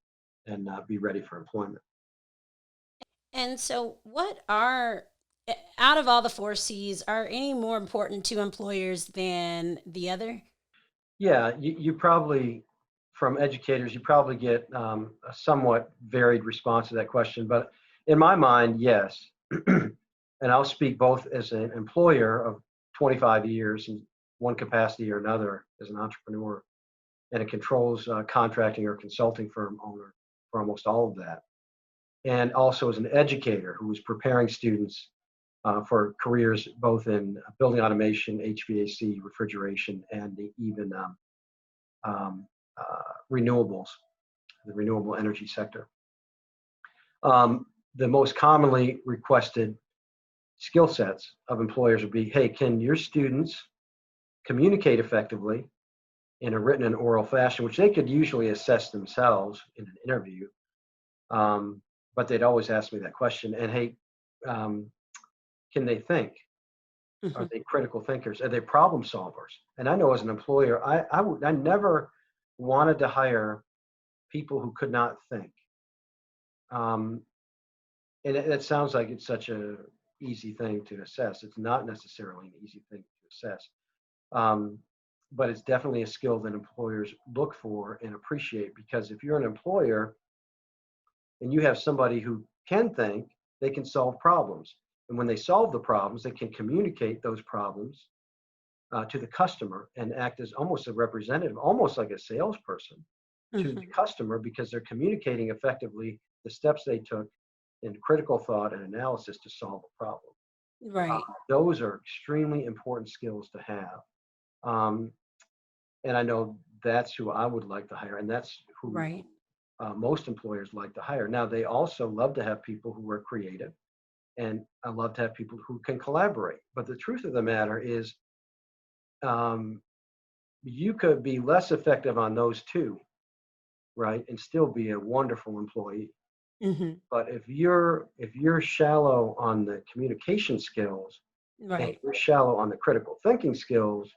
be ready for employment. And so, out of all the four C's, are any more important to employers than the other? Yeah, you probably, from educators, you probably get a somewhat varied response to that question. But in my mind, yes. And I'll speak both as an employer of 25 years in one capacity or another as an entrepreneur, and a controls contracting or consulting firm owner for almost all of that. And also as an educator who was preparing students for careers both in building automation, HVAC, refrigeration, and even renewables, the renewable energy sector. The most commonly requested skill sets of employers would be, hey, can your students communicate effectively in a written and oral fashion, which they could usually assess themselves in an interview. But they'd always ask me that question. And hey, can they think? Are they critical thinkers? Are they problem solvers? And I know as an employer, I never wanted to hire people who could not think. And it sounds like it's such a easy thing to assess. It's not necessarily an easy thing to assess. But it's definitely a skill that employers look for and appreciate, because if you're an employer and you have somebody who can think, they can solve problems. And when they solve the problems, they can communicate those problems to the customer and act as almost a representative, almost like a salesperson to the customer, because they're communicating effectively the steps they took in critical thought and analysis to solve a problem. Right. Those are extremely important skills to have. And I know that's who I would like to hire, and that's who most employers like to hire. Now, they also love to have people who are creative, and I love to have people who can collaborate. But the truth of the matter is, you could be less effective on those two, right, and still be a wonderful employee. But if you're shallow on the communication skills, and you're shallow on the critical thinking skills,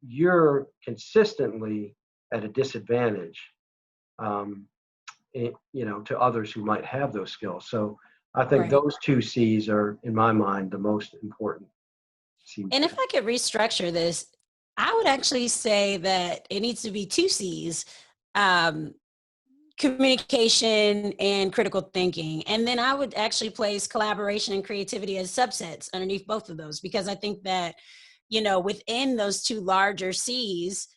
you're consistently at a disadvantage, to others who might have those skills. So I think those two C's are, in my mind, the most important C's. And if I could restructure this, I would actually say that it needs to be two C's, communication and critical thinking. And then I would actually place collaboration and creativity as subsets underneath both of those, because I think that, within those two larger C's,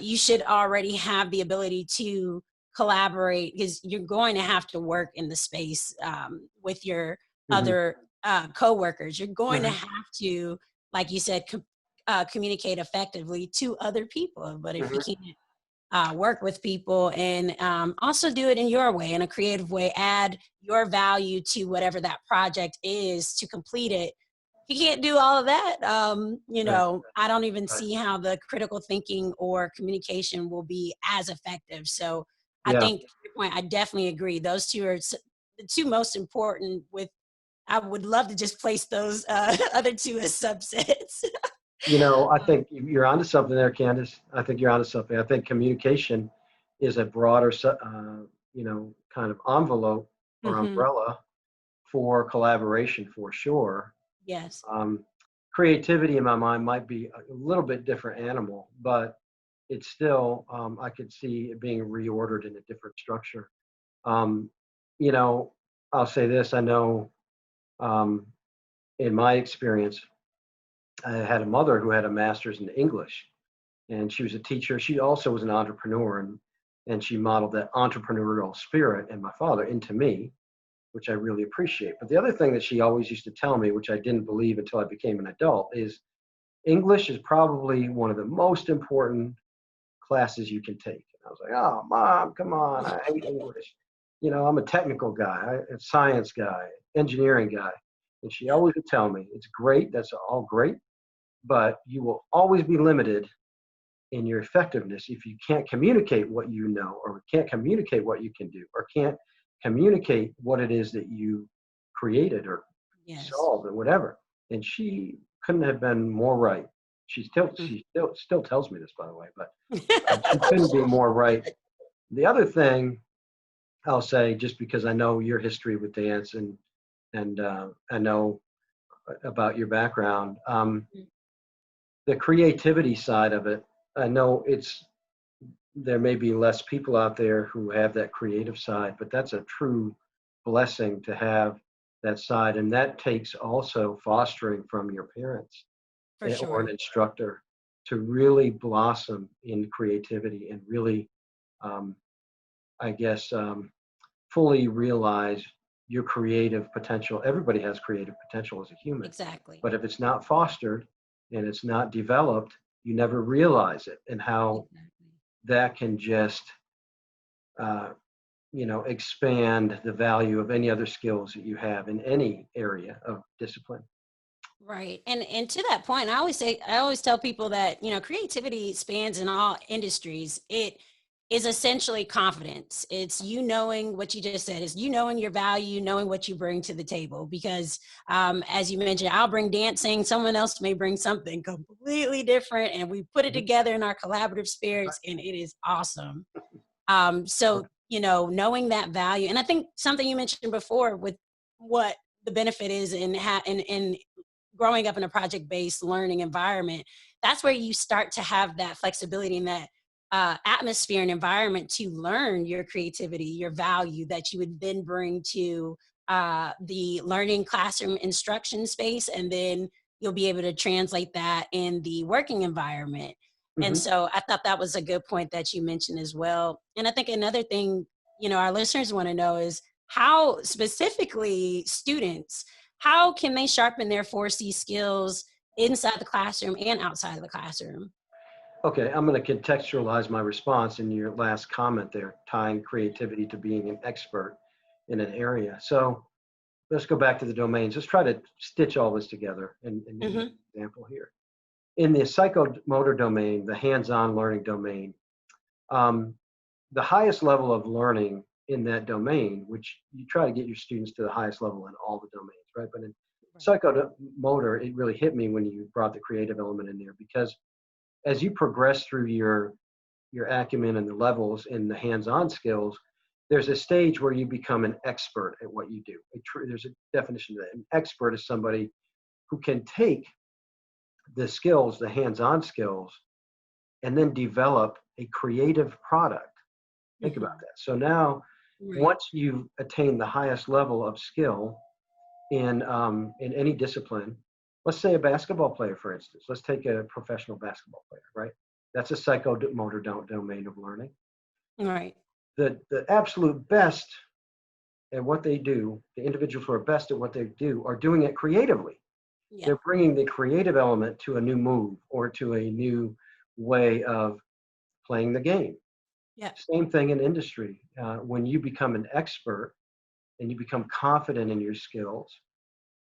you should already have the ability to collaborate, because you're going to have to work in the space with your other coworkers. You're going to have to, like you said, communicate effectively to other people. But if you can't work with people and also do it in your way, in a creative way, add your value to whatever that project is to complete it. If you can't do all of that, I don't even see how the critical thinking or communication will be as effective. So I think, to your point, I definitely agree. Those two are the two most important. I would love to just place those other two as subsets. I think you're onto something there, Candace. I think you're onto something. I think communication is a broader, kind of envelope or umbrella for collaboration, for sure. Yes. Creativity, in my mind, might be a little bit different animal, but it's still, I could see it being reordered in a different structure. I'll say this. I know, in my experience, I had a mother who had a master's in English, and she was a teacher. She also was an entrepreneur, and she modeled that entrepreneurial spirit and my father into me, which I really appreciate. But the other thing that she always used to tell me, which I didn't believe until I became an adult, is English is probably one of the most important classes you can take. And I was like, oh, Mom, come on, I hate English. I'm a technical guy, a science guy, engineering guy. And she always would tell me, it's great, that's all great, but you will always be limited in your effectiveness if you can't communicate what you know, or can't communicate what you can do, or can't communicate what it is that you created or solved or whatever. And she couldn't have been more right. She still tells me this, by the way, but she couldn't be more right. The other thing I'll say, just because I know your history with dance and I know about your background, the creativity side of it, I know there may be less people out there who have that creative side, but that's a true blessing to have that side. And that takes also fostering from your parents For or an sure. instructor to really blossom in creativity and really, um, I guess, fully realize your creative potential. Everybody has creative potential as a human, Exactly. but if it's not fostered and it's not developed, you never realize it and how Exactly. that can just, uh, expand the value of any other skills that you have in any area of discipline. Right. And to that point, I always tell people that, creativity spans in all industries. It is essentially confidence. It's you knowing what you just said, is you knowing your value, knowing what you bring to the table. Because as you mentioned, I'll bring dancing, someone else may bring something completely different, and we put it Mhm. together in our collaborative spirits, and it is awesome. Right. So, knowing that value, and I think something you mentioned before with what the benefit is in growing up in a project-based learning environment, that's where you start to have that flexibility and that atmosphere and environment to learn your creativity, your value that you would then bring to the learning classroom instruction space, and then you'll be able to translate that in the working environment. And Mhm. so I thought that was a good point that you mentioned as well. And I think another thing, our listeners want to know is how specifically students, how can they sharpen their 4C skills inside the classroom and outside of the classroom? Okay, I'm going to contextualize my response in your last comment there, tying creativity to being an expert in an area. So let's go back to the domains. Let's try to stitch all this together and use an Hmm. example here. In the psychomotor domain, the hands-on learning domain, um, the highest level of learning in that domain, which you try to get your students to the highest level in all the domains, right? But in Right. psychomotor, it really hit me when you brought the creative element in there because as you progress through your acumen and the levels in the hands-on skills, there's a stage where you become an expert at what you do. There's a definition of that. An expert is somebody who can take the skills, the hands-on skills, and then develop a creative product. Think about Hmm. that. So now, Right. once you've attained the highest level of skill in any discipline, let's say a basketball player, for instance. Let's take a professional basketball player, right? That's a psychomotor domain of learning. Right. The absolute best at what they do, the individuals who are best at what they do, are doing it creatively. Yeah. They're bringing the creative element to a new move or to a new way of playing the game. Yeah. Same thing in industry. When you become an expert and you become confident in your skills,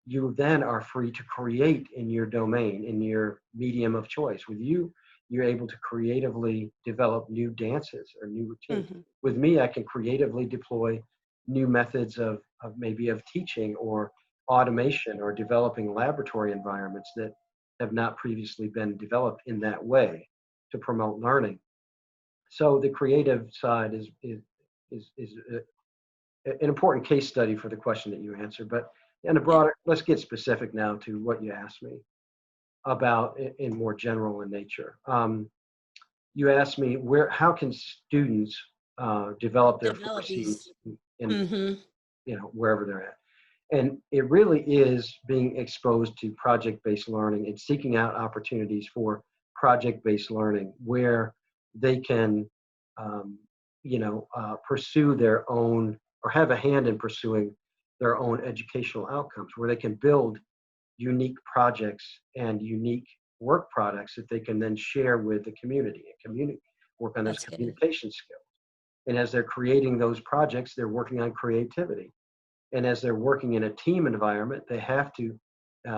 you then are free to create in your domain, in your medium of choice. With you, you're able to creatively develop new dances or new routines. Hmm. With me, I can creatively deploy new methods of maybe of teaching or automation or developing laboratory environments that have not previously been developed in that way to promote learning. So the creative side is an important case study for the question that you answered. But in a Yeah. broader, let's get specific now to what you asked me about in more general in nature. You asked me how can students develop their Develop foresees these. in Hmm. wherever they're at. And it really is being exposed to project-based learning and seeking out opportunities for project-based learning where they can, um, pursue their own or have a hand in pursuing their own educational outcomes, where they can build unique projects and unique work products that they can then share with the community and work on those That's good. communication skills. And as they're creating those projects, they're working on creativity. And as they're working in a team environment, they have to,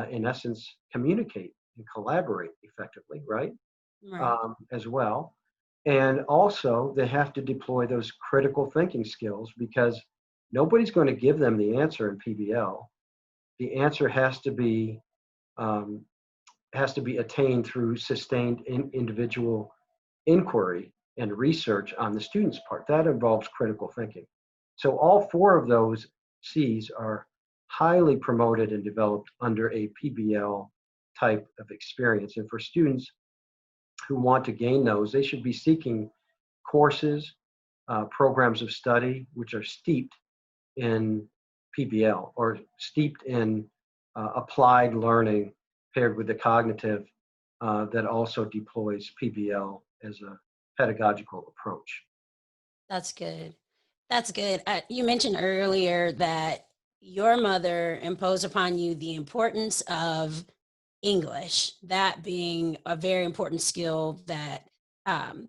in essence, communicate and collaborate effectively, right? Right. As well. And also, they have to deploy those critical thinking skills because nobody's going to give them the answer in PBL. The answer um, has to be attained through sustained individual inquiry and research on the student's part. That involves critical thinking. So all four of those C's are highly promoted and developed under a PBL type of experience. And for students who want to gain those, they should be seeking courses, programs of study, which are steeped in PBL, or steeped in applied learning paired with the cognitive that also deploys PBL as a pedagogical approach. That's good. That's good. You mentioned earlier that your mother imposed upon you the importance of English, that being a very important skill that, um,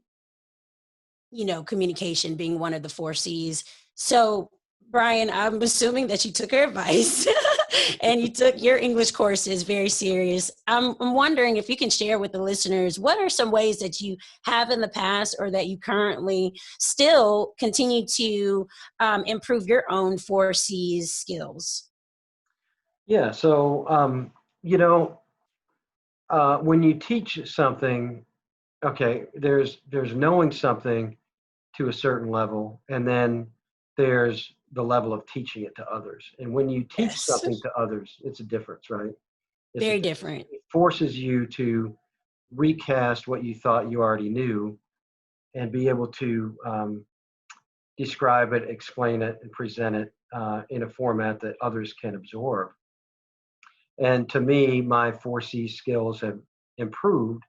communication being one of the four C's. So, Brian, I'm assuming that you took her advice and you took your English courses very serious. I'm wondering if you can share with the listeners, what are some ways that you have in the past or that you currently still continue to improve your own four C's skills? Yeah, so when you teach something, okay, there's knowing something to a certain level, and then there's the level of teaching it to others. And when you teach Yes, something to others, it's a difference, right? It's a very difference. different. It forces you to recast what you thought you already knew and be able to describe it, explain it, and present it in a format that others can absorb. And to me, my 4C skills have improved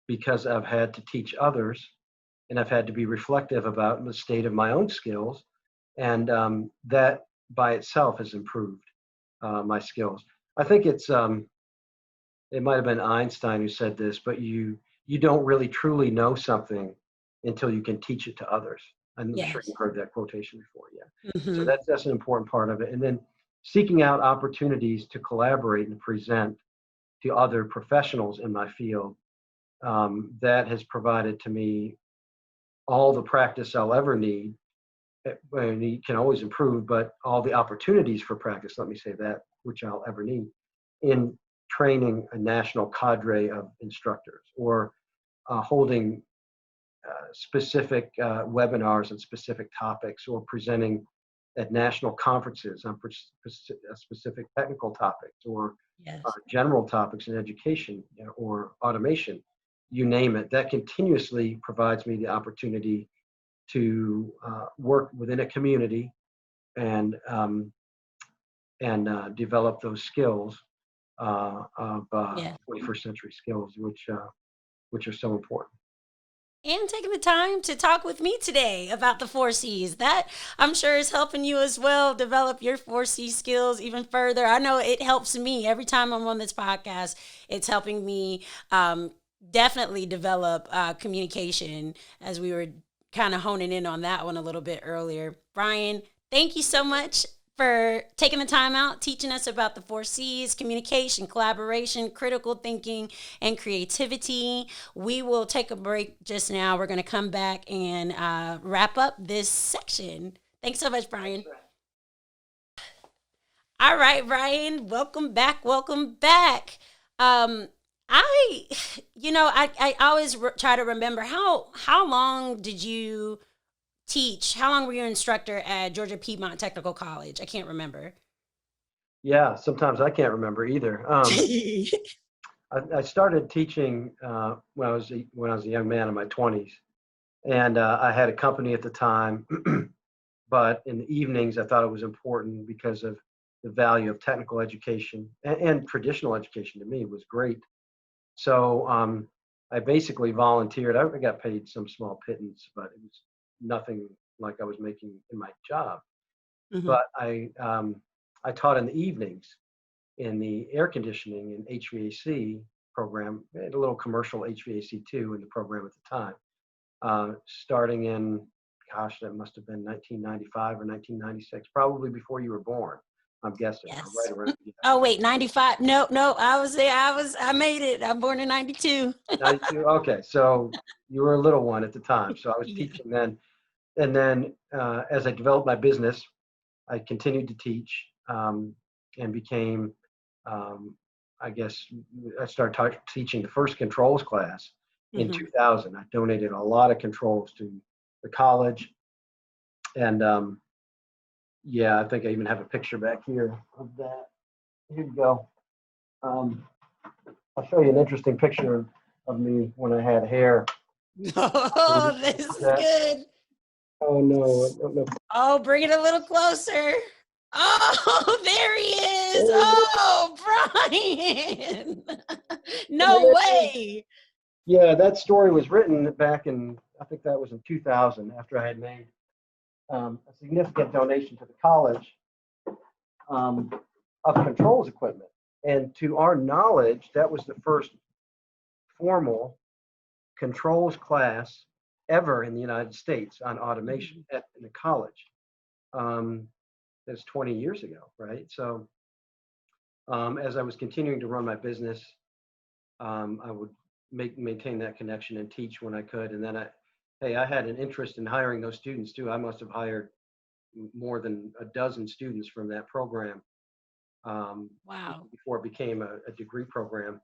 because I've had to teach others, and I've had to be reflective about the state of my own skills. And that by itself has improved my skills. I think it might have been Einstein who said this, but you don't really truly know something until you can teach it to others. I'm sure Yes. you've heard that quotation before. Yeah. So Hmm. that's an important part of it. And then seeking out opportunities to collaborate and present to other professionals in my field, that has provided to me all the practice I'll ever need. And you can always improve, but all the opportunities for practice, let me say that, which I'll ever need in training a national cadre of instructors, or holding specific webinars on specific topics, or presenting at national conferences on specific technical topics, or Yes. general topics in education, or automation, you name it. That continuously provides me the opportunity to work within a community and develop those skills of Yeah. 21st century skills, which are so important. And taking the time to talk with me today about the four C's. That I'm sure is helping you as well develop your four C skills even further. I know it helps me every time I'm on this podcast. It's helping me definitely develop communication, as we were kind of honing in on that one a little bit earlier. Brian, thank you so much for taking the time out, teaching us about the four C's: communication, collaboration, critical thinking, and creativity. We will take a break just now. We're going to come back and wrap up this section. Thanks so much, Brian. All right, Brian, welcome back. Welcome back. Um, I, I always try to remember how long did you teach? How long were you an instructor at Georgia Piedmont Technical College? I can't remember. Yeah, sometimes I can't remember either. I started teaching when I was a young man in my 20s, and I had a company at the time. But in the evenings, I thought it was important because of the value of technical education, and traditional education to me was great. So I basically volunteered. I got paid some small pittance, but it was nothing like I was making in my job. Hmm. But I taught in the evenings in the air conditioning and HVAC program. We had a little commercial HVAC too in the program at the time. Starting in, gosh, that must have been 1995 or 1996, probably before you were born, I'm guessing, or Yes. right around. Yeah. Oh wait, 95. No, no, I was there. I made it. I'm born in 92. 92. Okay, so you were a little one at the time. So I was Yeah. teaching then, and then as I developed my business, I continued to teach, and became, I guess, I started teaching the first controls class in Hmm. 2000. I donated a lot of controls to the college, and yeah, I think I even have a picture back here of that. Here you go. Um, I'll show you an interesting picture of me when I had hair. Oh, this is That, good. oh no, I don't know. Oh, bring it a little closer. Oh, there he is. There Oh, Brian. No it is. way. Yeah, that story was written back in, I think that was in 2000, after I had made a significant donation to the college um, of controls equipment. And to our knowledge, that was the first formal controls class ever in the United States on automation in the college. That's 20 years ago, right? So as I was continuing to run my business, I would maintain that connection and teach when I could. And then I had an interest in hiring those students too. I must have hired more than a dozen students from that program Wow. before it became a degree program.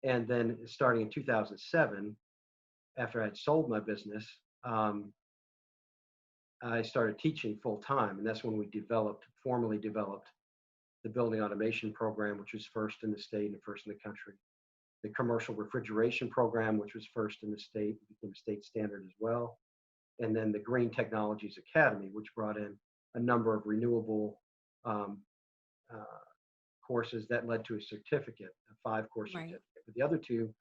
And then starting in 2007, after I had sold my business, I started teaching full time. And that's when we formally developed the building automation program, which was first in the state and first in the country. The commercial refrigeration program, which was first in the state, became a state standard as well. And then the Green Technologies Academy, which brought in a number of renewable courses that led to a certificate, a 5-course Right. certificate. But the other two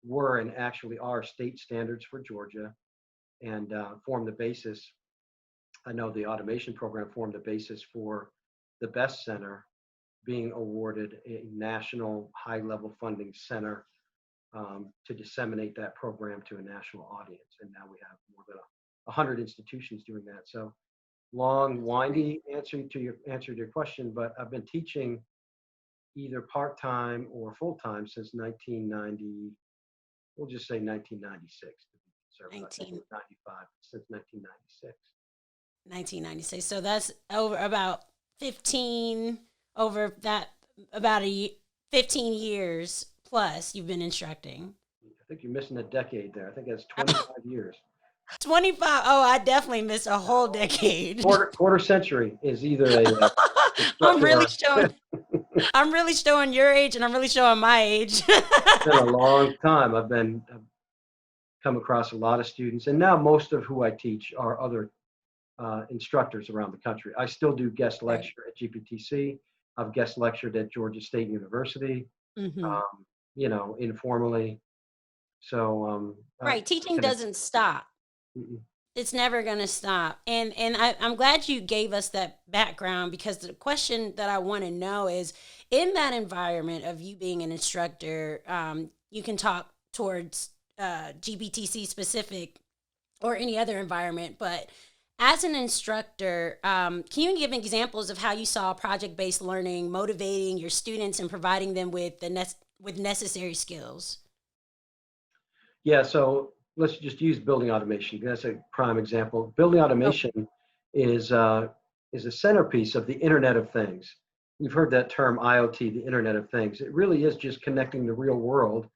were and actually are state standards for Georgia and formed the basis. I know the automation program formed the basis for the Best Center being awarded a national high-level funding center to disseminate that program to a national audience. And now we have more than 100 institutions doing that. So long, windy answer to your question, but I've been teaching either part-time or full-time since 1990. We'll just say 1996 to be conservative. I think it was 95 since 1996. 1996. So that's over about 15 over that about 15 years plus you've been instructing. I think you're missing a decade there. I think that's 25 years. 25. Oh, I definitely missed a whole decade. Quarter century is either a I'm instructor really or showing I'm really showing your age and I'm really showing my age. it's been a long time. I've come across a lot of students, and now most of who I teach are other instructors around the country. I still do guest Right. lecture at GPTC. I've guest lectured at Georgia State University, Mm-hmm. informally. So Right. Teaching doesn't stop. Mm-mm. It's never going to stop. And I'm glad you gave us that background, because the question that I want to know is, in that environment of you being an instructor, you can talk towards GBTC specific or any other environment, but as an instructor, can you give examples of how you saw project-based learning motivating your students and providing them with with necessary skills? Yeah, so let's just use building automation. That's a prime example. Building Okay. automation is a centerpiece of the Internet of Things. You've heard that term IoT, the Internet of Things. It really is just connecting the real world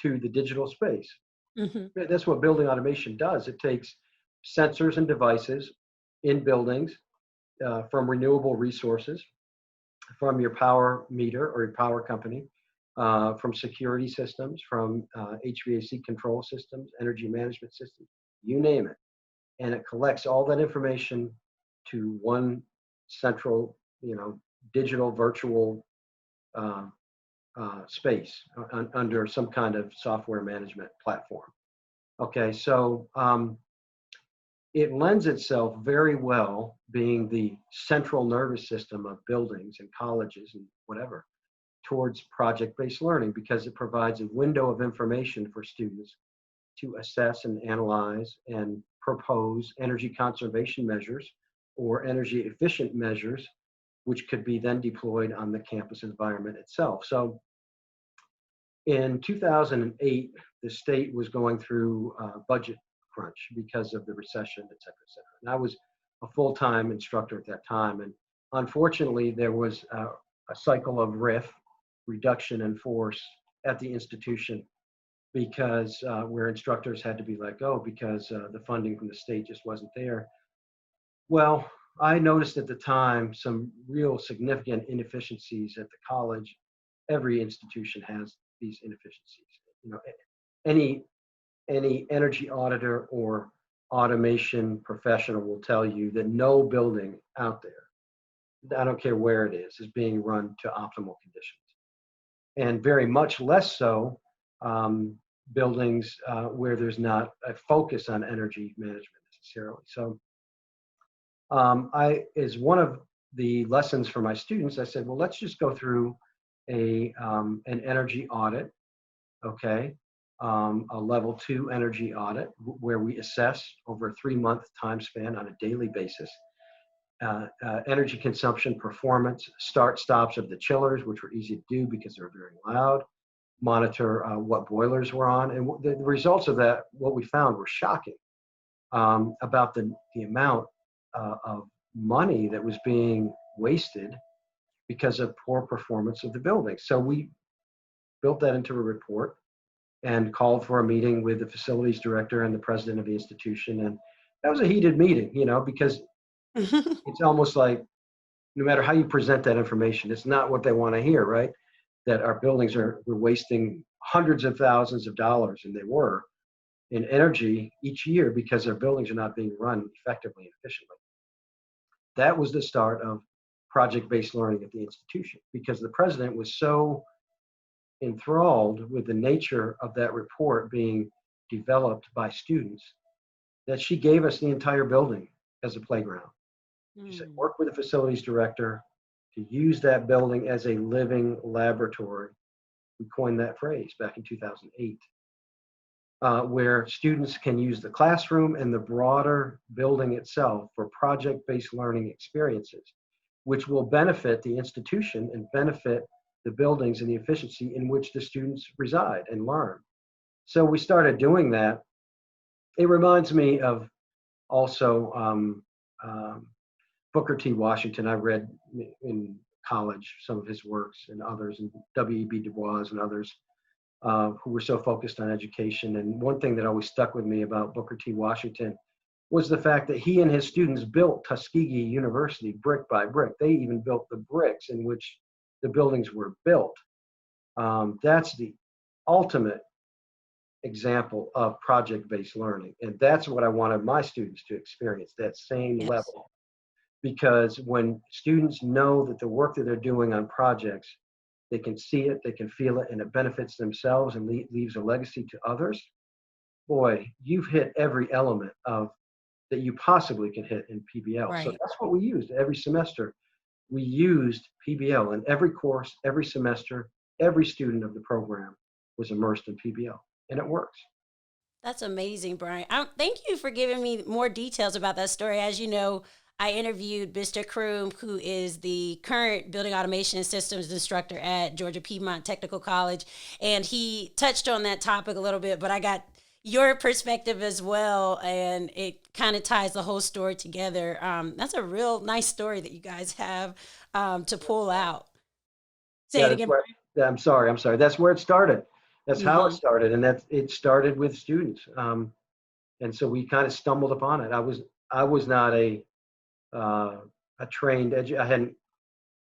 to the digital space. Hmm. That's what building automation does. It takes sensors and devices in buildings from renewable resources, from your power meter or your power company, from security systems, from HVAC control systems, energy management systems, you name it. And it collects all that information to one central, digital virtual uh, space under some kind of software management platform. Okay, so it lends itself very well, being the central nervous system of buildings and colleges and whatever, towards project-based learning, because it provides a window of information for students to assess and analyze and propose energy conservation measures or energy efficient measures, which could be then deployed on the campus environment itself. So in 2008, the state was going through a budget crunch because of the recession, et cetera, et cetera. And I was a full-time instructor at that time. And unfortunately, there was a cycle of RIF, reduction in force, at the institution, because where instructors had to be let go because the funding from the state just wasn't there. Well, I noticed at the time some real significant inefficiencies at the college. Every institution has these inefficiencies. Any energy auditor or automation professional will tell you that no building out there I don't care where it is being run to optimal conditions. And very much less so buildings where there's not a focus on energy management necessarily. So as one of the lessons for my students, I said, well, let's just go through an energy audit, okay? A level 2 energy audit where we assess over a 3-month time span on a daily basis energy consumption, performance, start stops of the chillers, which were easy to do because they're very loud, monitor what boilers were on. And the results of that, what we found were shocking about the amount of money that was being wasted because of poor performance of the building. So we built that into a report and called for a meeting with the facilities director and the president of the institution. And that was a heated meeting, because it's almost like no matter how you present that information, it's not what they want to hear, right? That our buildings we're wasting hundreds of thousands of dollars, and they were, in energy each year because our buildings are not being run effectively and efficiently. That was the start of project-based learning at the institution because the president was so enthralled with the nature of that report being developed by students that she gave us the entire building as a playground. She said, work with the facilities director to use that building as a living laboratory. We coined that phrase back in 2008, where students can use the classroom and the broader building itself for project-based learning experiences, which will benefit the institution and benefit the buildings and the efficiency in which the students reside and learn. So we started doing that. It reminds me of also Booker T. Washington. I read in college some of his works and others, and W.E.B. Du Bois and others who were so focused on education. And one thing that always stuck with me about Booker T. Washington was the fact that he and his students built Tuskegee University brick by brick. They even built the bricks in which the buildings were built. That's the ultimate example of project-based learning. And that's what I wanted my students to experience, that same level. Because when students know that the work that they're doing on projects, they can see it, they can feel it, and it benefits themselves and leaves a legacy to others, boy, you've hit every element of that you possibly can hit in PBL. Right. So that's what we used every semester. We used PBL in every course, every semester. Every student of the program was immersed in PBL, and it works. That's amazing, Brian. Thank you for giving me more details about that story. As you know, I interviewed Mr. Kroom, who is the current building automation and systems instructor at Georgia Piedmont Technical College, and he touched on that topic a little bit, but I got your perspective as well, and it kind of ties the whole story together. That's a real nice story that you guys have to pull out. Say it again. I'm sorry. That's where it started. That's how it started, and it started with students. And so we kind of stumbled upon it. I was not a trained I hadn't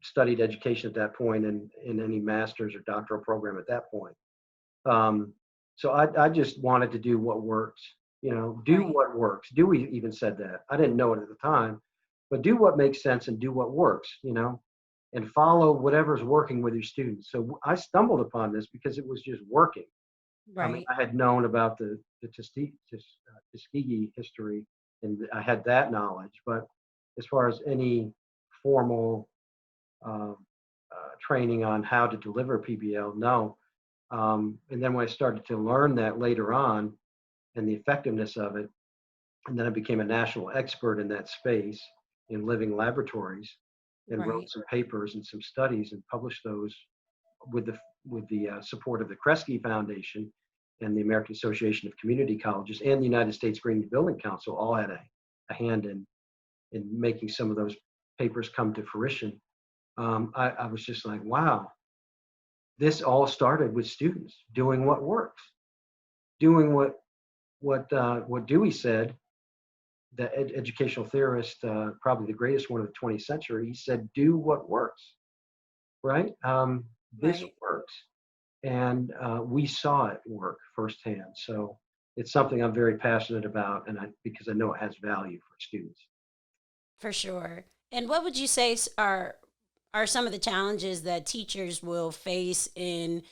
studied education at that point in any master's or doctoral program at that point. So I just wanted to do what works, do what works. Dewey even said that. I didn't know it at the time, but do what makes sense and do what works, and follow whatever's working with your students. So I stumbled upon this because it was just working. Right. I mean, I had known about the Tuskegee history, and I had that knowledge, but as far as any formal training on how to deliver PBL, no. And then when I started to learn that later on and the effectiveness of it, and then I became a national expert in that space in living laboratories and wrote some papers and some studies and published those with the support of the Kresge Foundation and the American Association of Community Colleges and the United States Green New Building Council all had a hand in making some of those papers come to fruition. I was just like, wow, this all started with students doing what works, doing what Dewey said, the educational theorist, probably the greatest one of the 20th century. He said, do what works, right? This works. And we saw it work firsthand. So it's something I'm very passionate about, and because I know it has value for students. For sure. And what would you say are some of the challenges that teachers will face in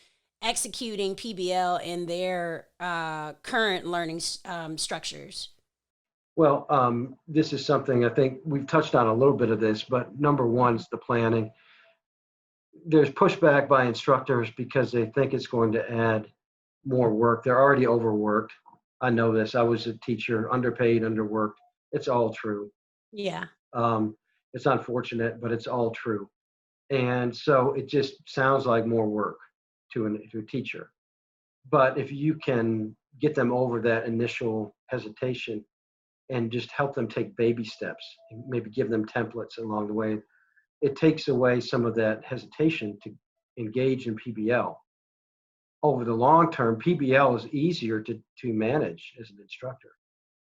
executing PBL in their current learning structures? Well, this is something I think we've touched on a little bit of this, but number one is the planning. There's pushback by instructors because they think it's going to add more work. They're already overworked. I know this. I was a teacher, underpaid, underworked. It's all true. Yeah. Um, it's unfortunate, but it's all true. And so it just sounds like more work to a teacher. But if you can get them over that initial hesitation and just help them take baby steps and maybe give them templates along the way, it takes away some of that hesitation to engage in PBL. Over the long term, PBL is easier to manage as an instructor.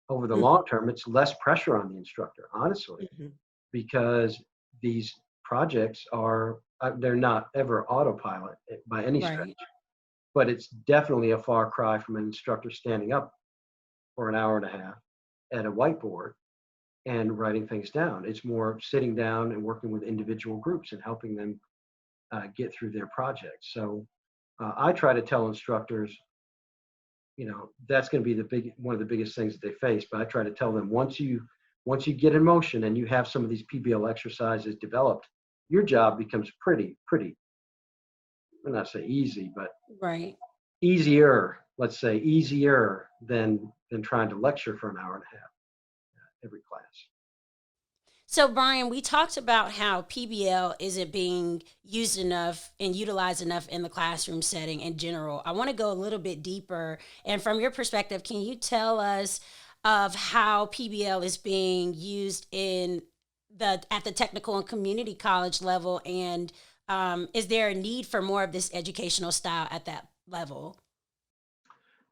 Over the long term, it's less pressure on the instructor, honestly, Mm-hmm. because these projects are, they're not ever autopilot by any stretch, Right. but it's definitely a far cry from an instructor standing up for an hour and a half at a whiteboard and writing things down. It's more sitting down and working with individual groups and helping them get through their projects. So I try to tell instructors, that's going to be one of the biggest things that they face. But I try to tell them once you get in motion and you have some of these PBL exercises developed, your job becomes pretty, I'm not say easy, but Right. easier. Let's say easier than trying to lecture for an hour and a half every class. So, Brian, we talked about how PBL isn't being used enough and utilized enough in the classroom setting in general. I want to go a little bit deeper. And from your perspective, can you tell us of how PBL is being used at the technical and community college level? And is there a need for more of this educational style at that level?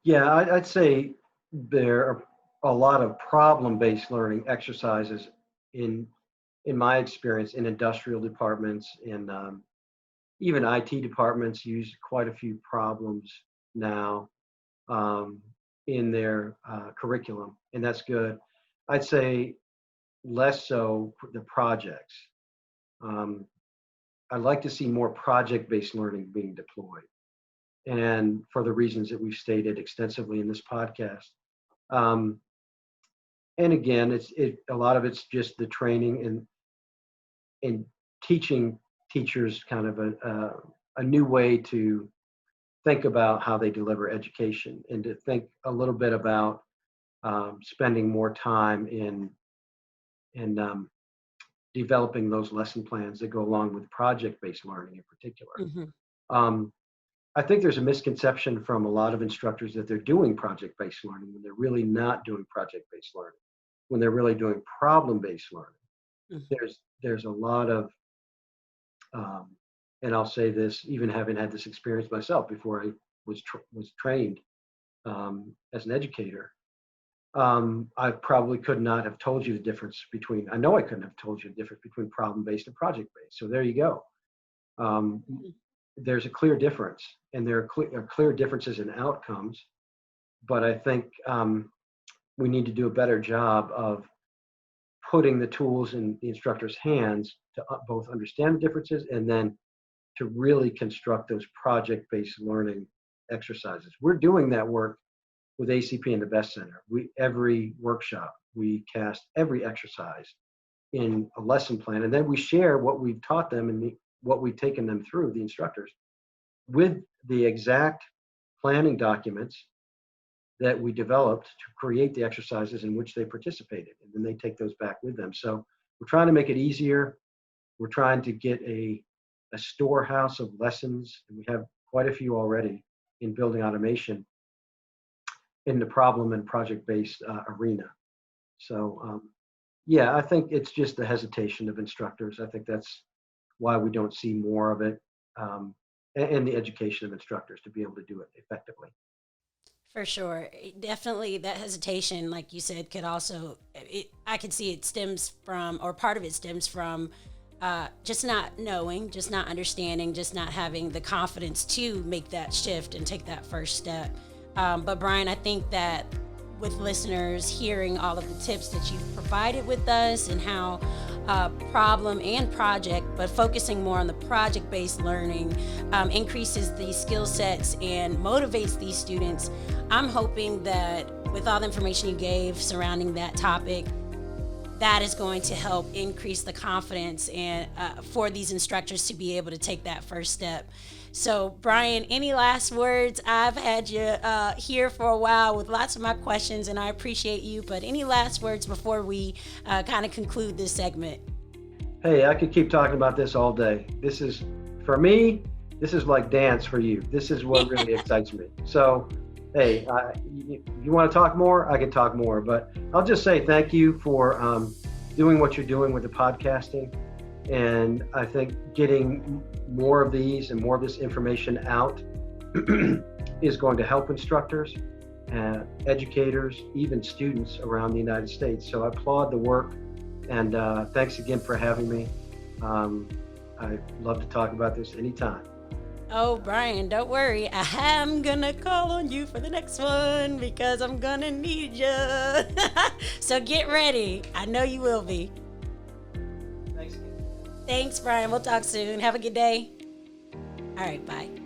Yeah, I'd say there are a lot of problem-based learning exercises in in my experience in industrial departments, in even IT departments use quite a few problems now um, in their curriculum, and that's good. I'd say less so for the projects. Um, I'd like to see more project-based learning being deployed, and for the reasons that we've stated extensively in this podcast. Um, and again, a lot of it's just the training and teaching teachers kind of a new way to think about how they deliver education and to think a little bit about spending more time in developing those lesson plans that go along with project-based learning in particular. Hmm. Um, I think there's a misconception from a lot of instructors that they're doing project-based learning when they're really not doing project-based learning, when they're really doing problem-based learning. There's a lot of, um, and I'll say this, even having had this experience myself before I was trained as an educator. I probably could not have told you the difference between. I know I couldn't have told you the difference between problem-based and project-based. So there you go. Um, there's a clear difference, and there are clear differences in outcomes. But I think we need to do a better job of putting the tools in the instructor's hands to both understand the differences and then to really construct those project-based learning exercises. We're doing that work with ACP and the Best Center. Every workshop, we cast every exercise in a lesson plan, and then we share what we've taught them and what we've taken them through, the instructors, with the exact planning documents that we developed to create the exercises in which they participated. And then they take those back with them. So we're trying to make it easier. We're trying to get a storehouse of lessons, and we have quite a few already in building automation in the problem and project-based arena. So yeah, I think it's just the hesitation of instructors. I think that's why we don't see more of it, and the education of instructors to be able to do it effectively. For sure. Definitely that hesitation, like you said, could also, I could see it stems from, or part of it stems from just not knowing, just not understanding, just not having the confidence to make that shift and take that first step. But Brian, I think that with listeners hearing all of the tips that you've provided with us and how problem and project, but focusing more on the project-based learning, increases these skill sets and motivates these students. I'm hoping that with all the information you gave surrounding that topic, that is going to help increase the confidence and for these instructors to be able to take that first step. So, Brian, any last words? I've had you here for a while with lots of my questions, and I appreciate you, but any last words before we kind of conclude this segment? Hey, I could keep talking about this all day. This is, for me, this is like dance for you. This is what really excites me. So, hey, you want to talk more? I can talk more, but I'll just say thank you for doing what you're doing with the podcasting. And I think getting more of these and more of this information out is going to help instructors, educators, even students around the United States. So I applaud the work, and thanks again for having me. I'd love to talk about this anytime. Oh, Brian, don't worry. I'm gonna call on you for the next one because I'm gonna need you. So get ready. I know you will be. Thanks again. Thanks, Brian. We'll talk soon. Have a good day. All right, bye.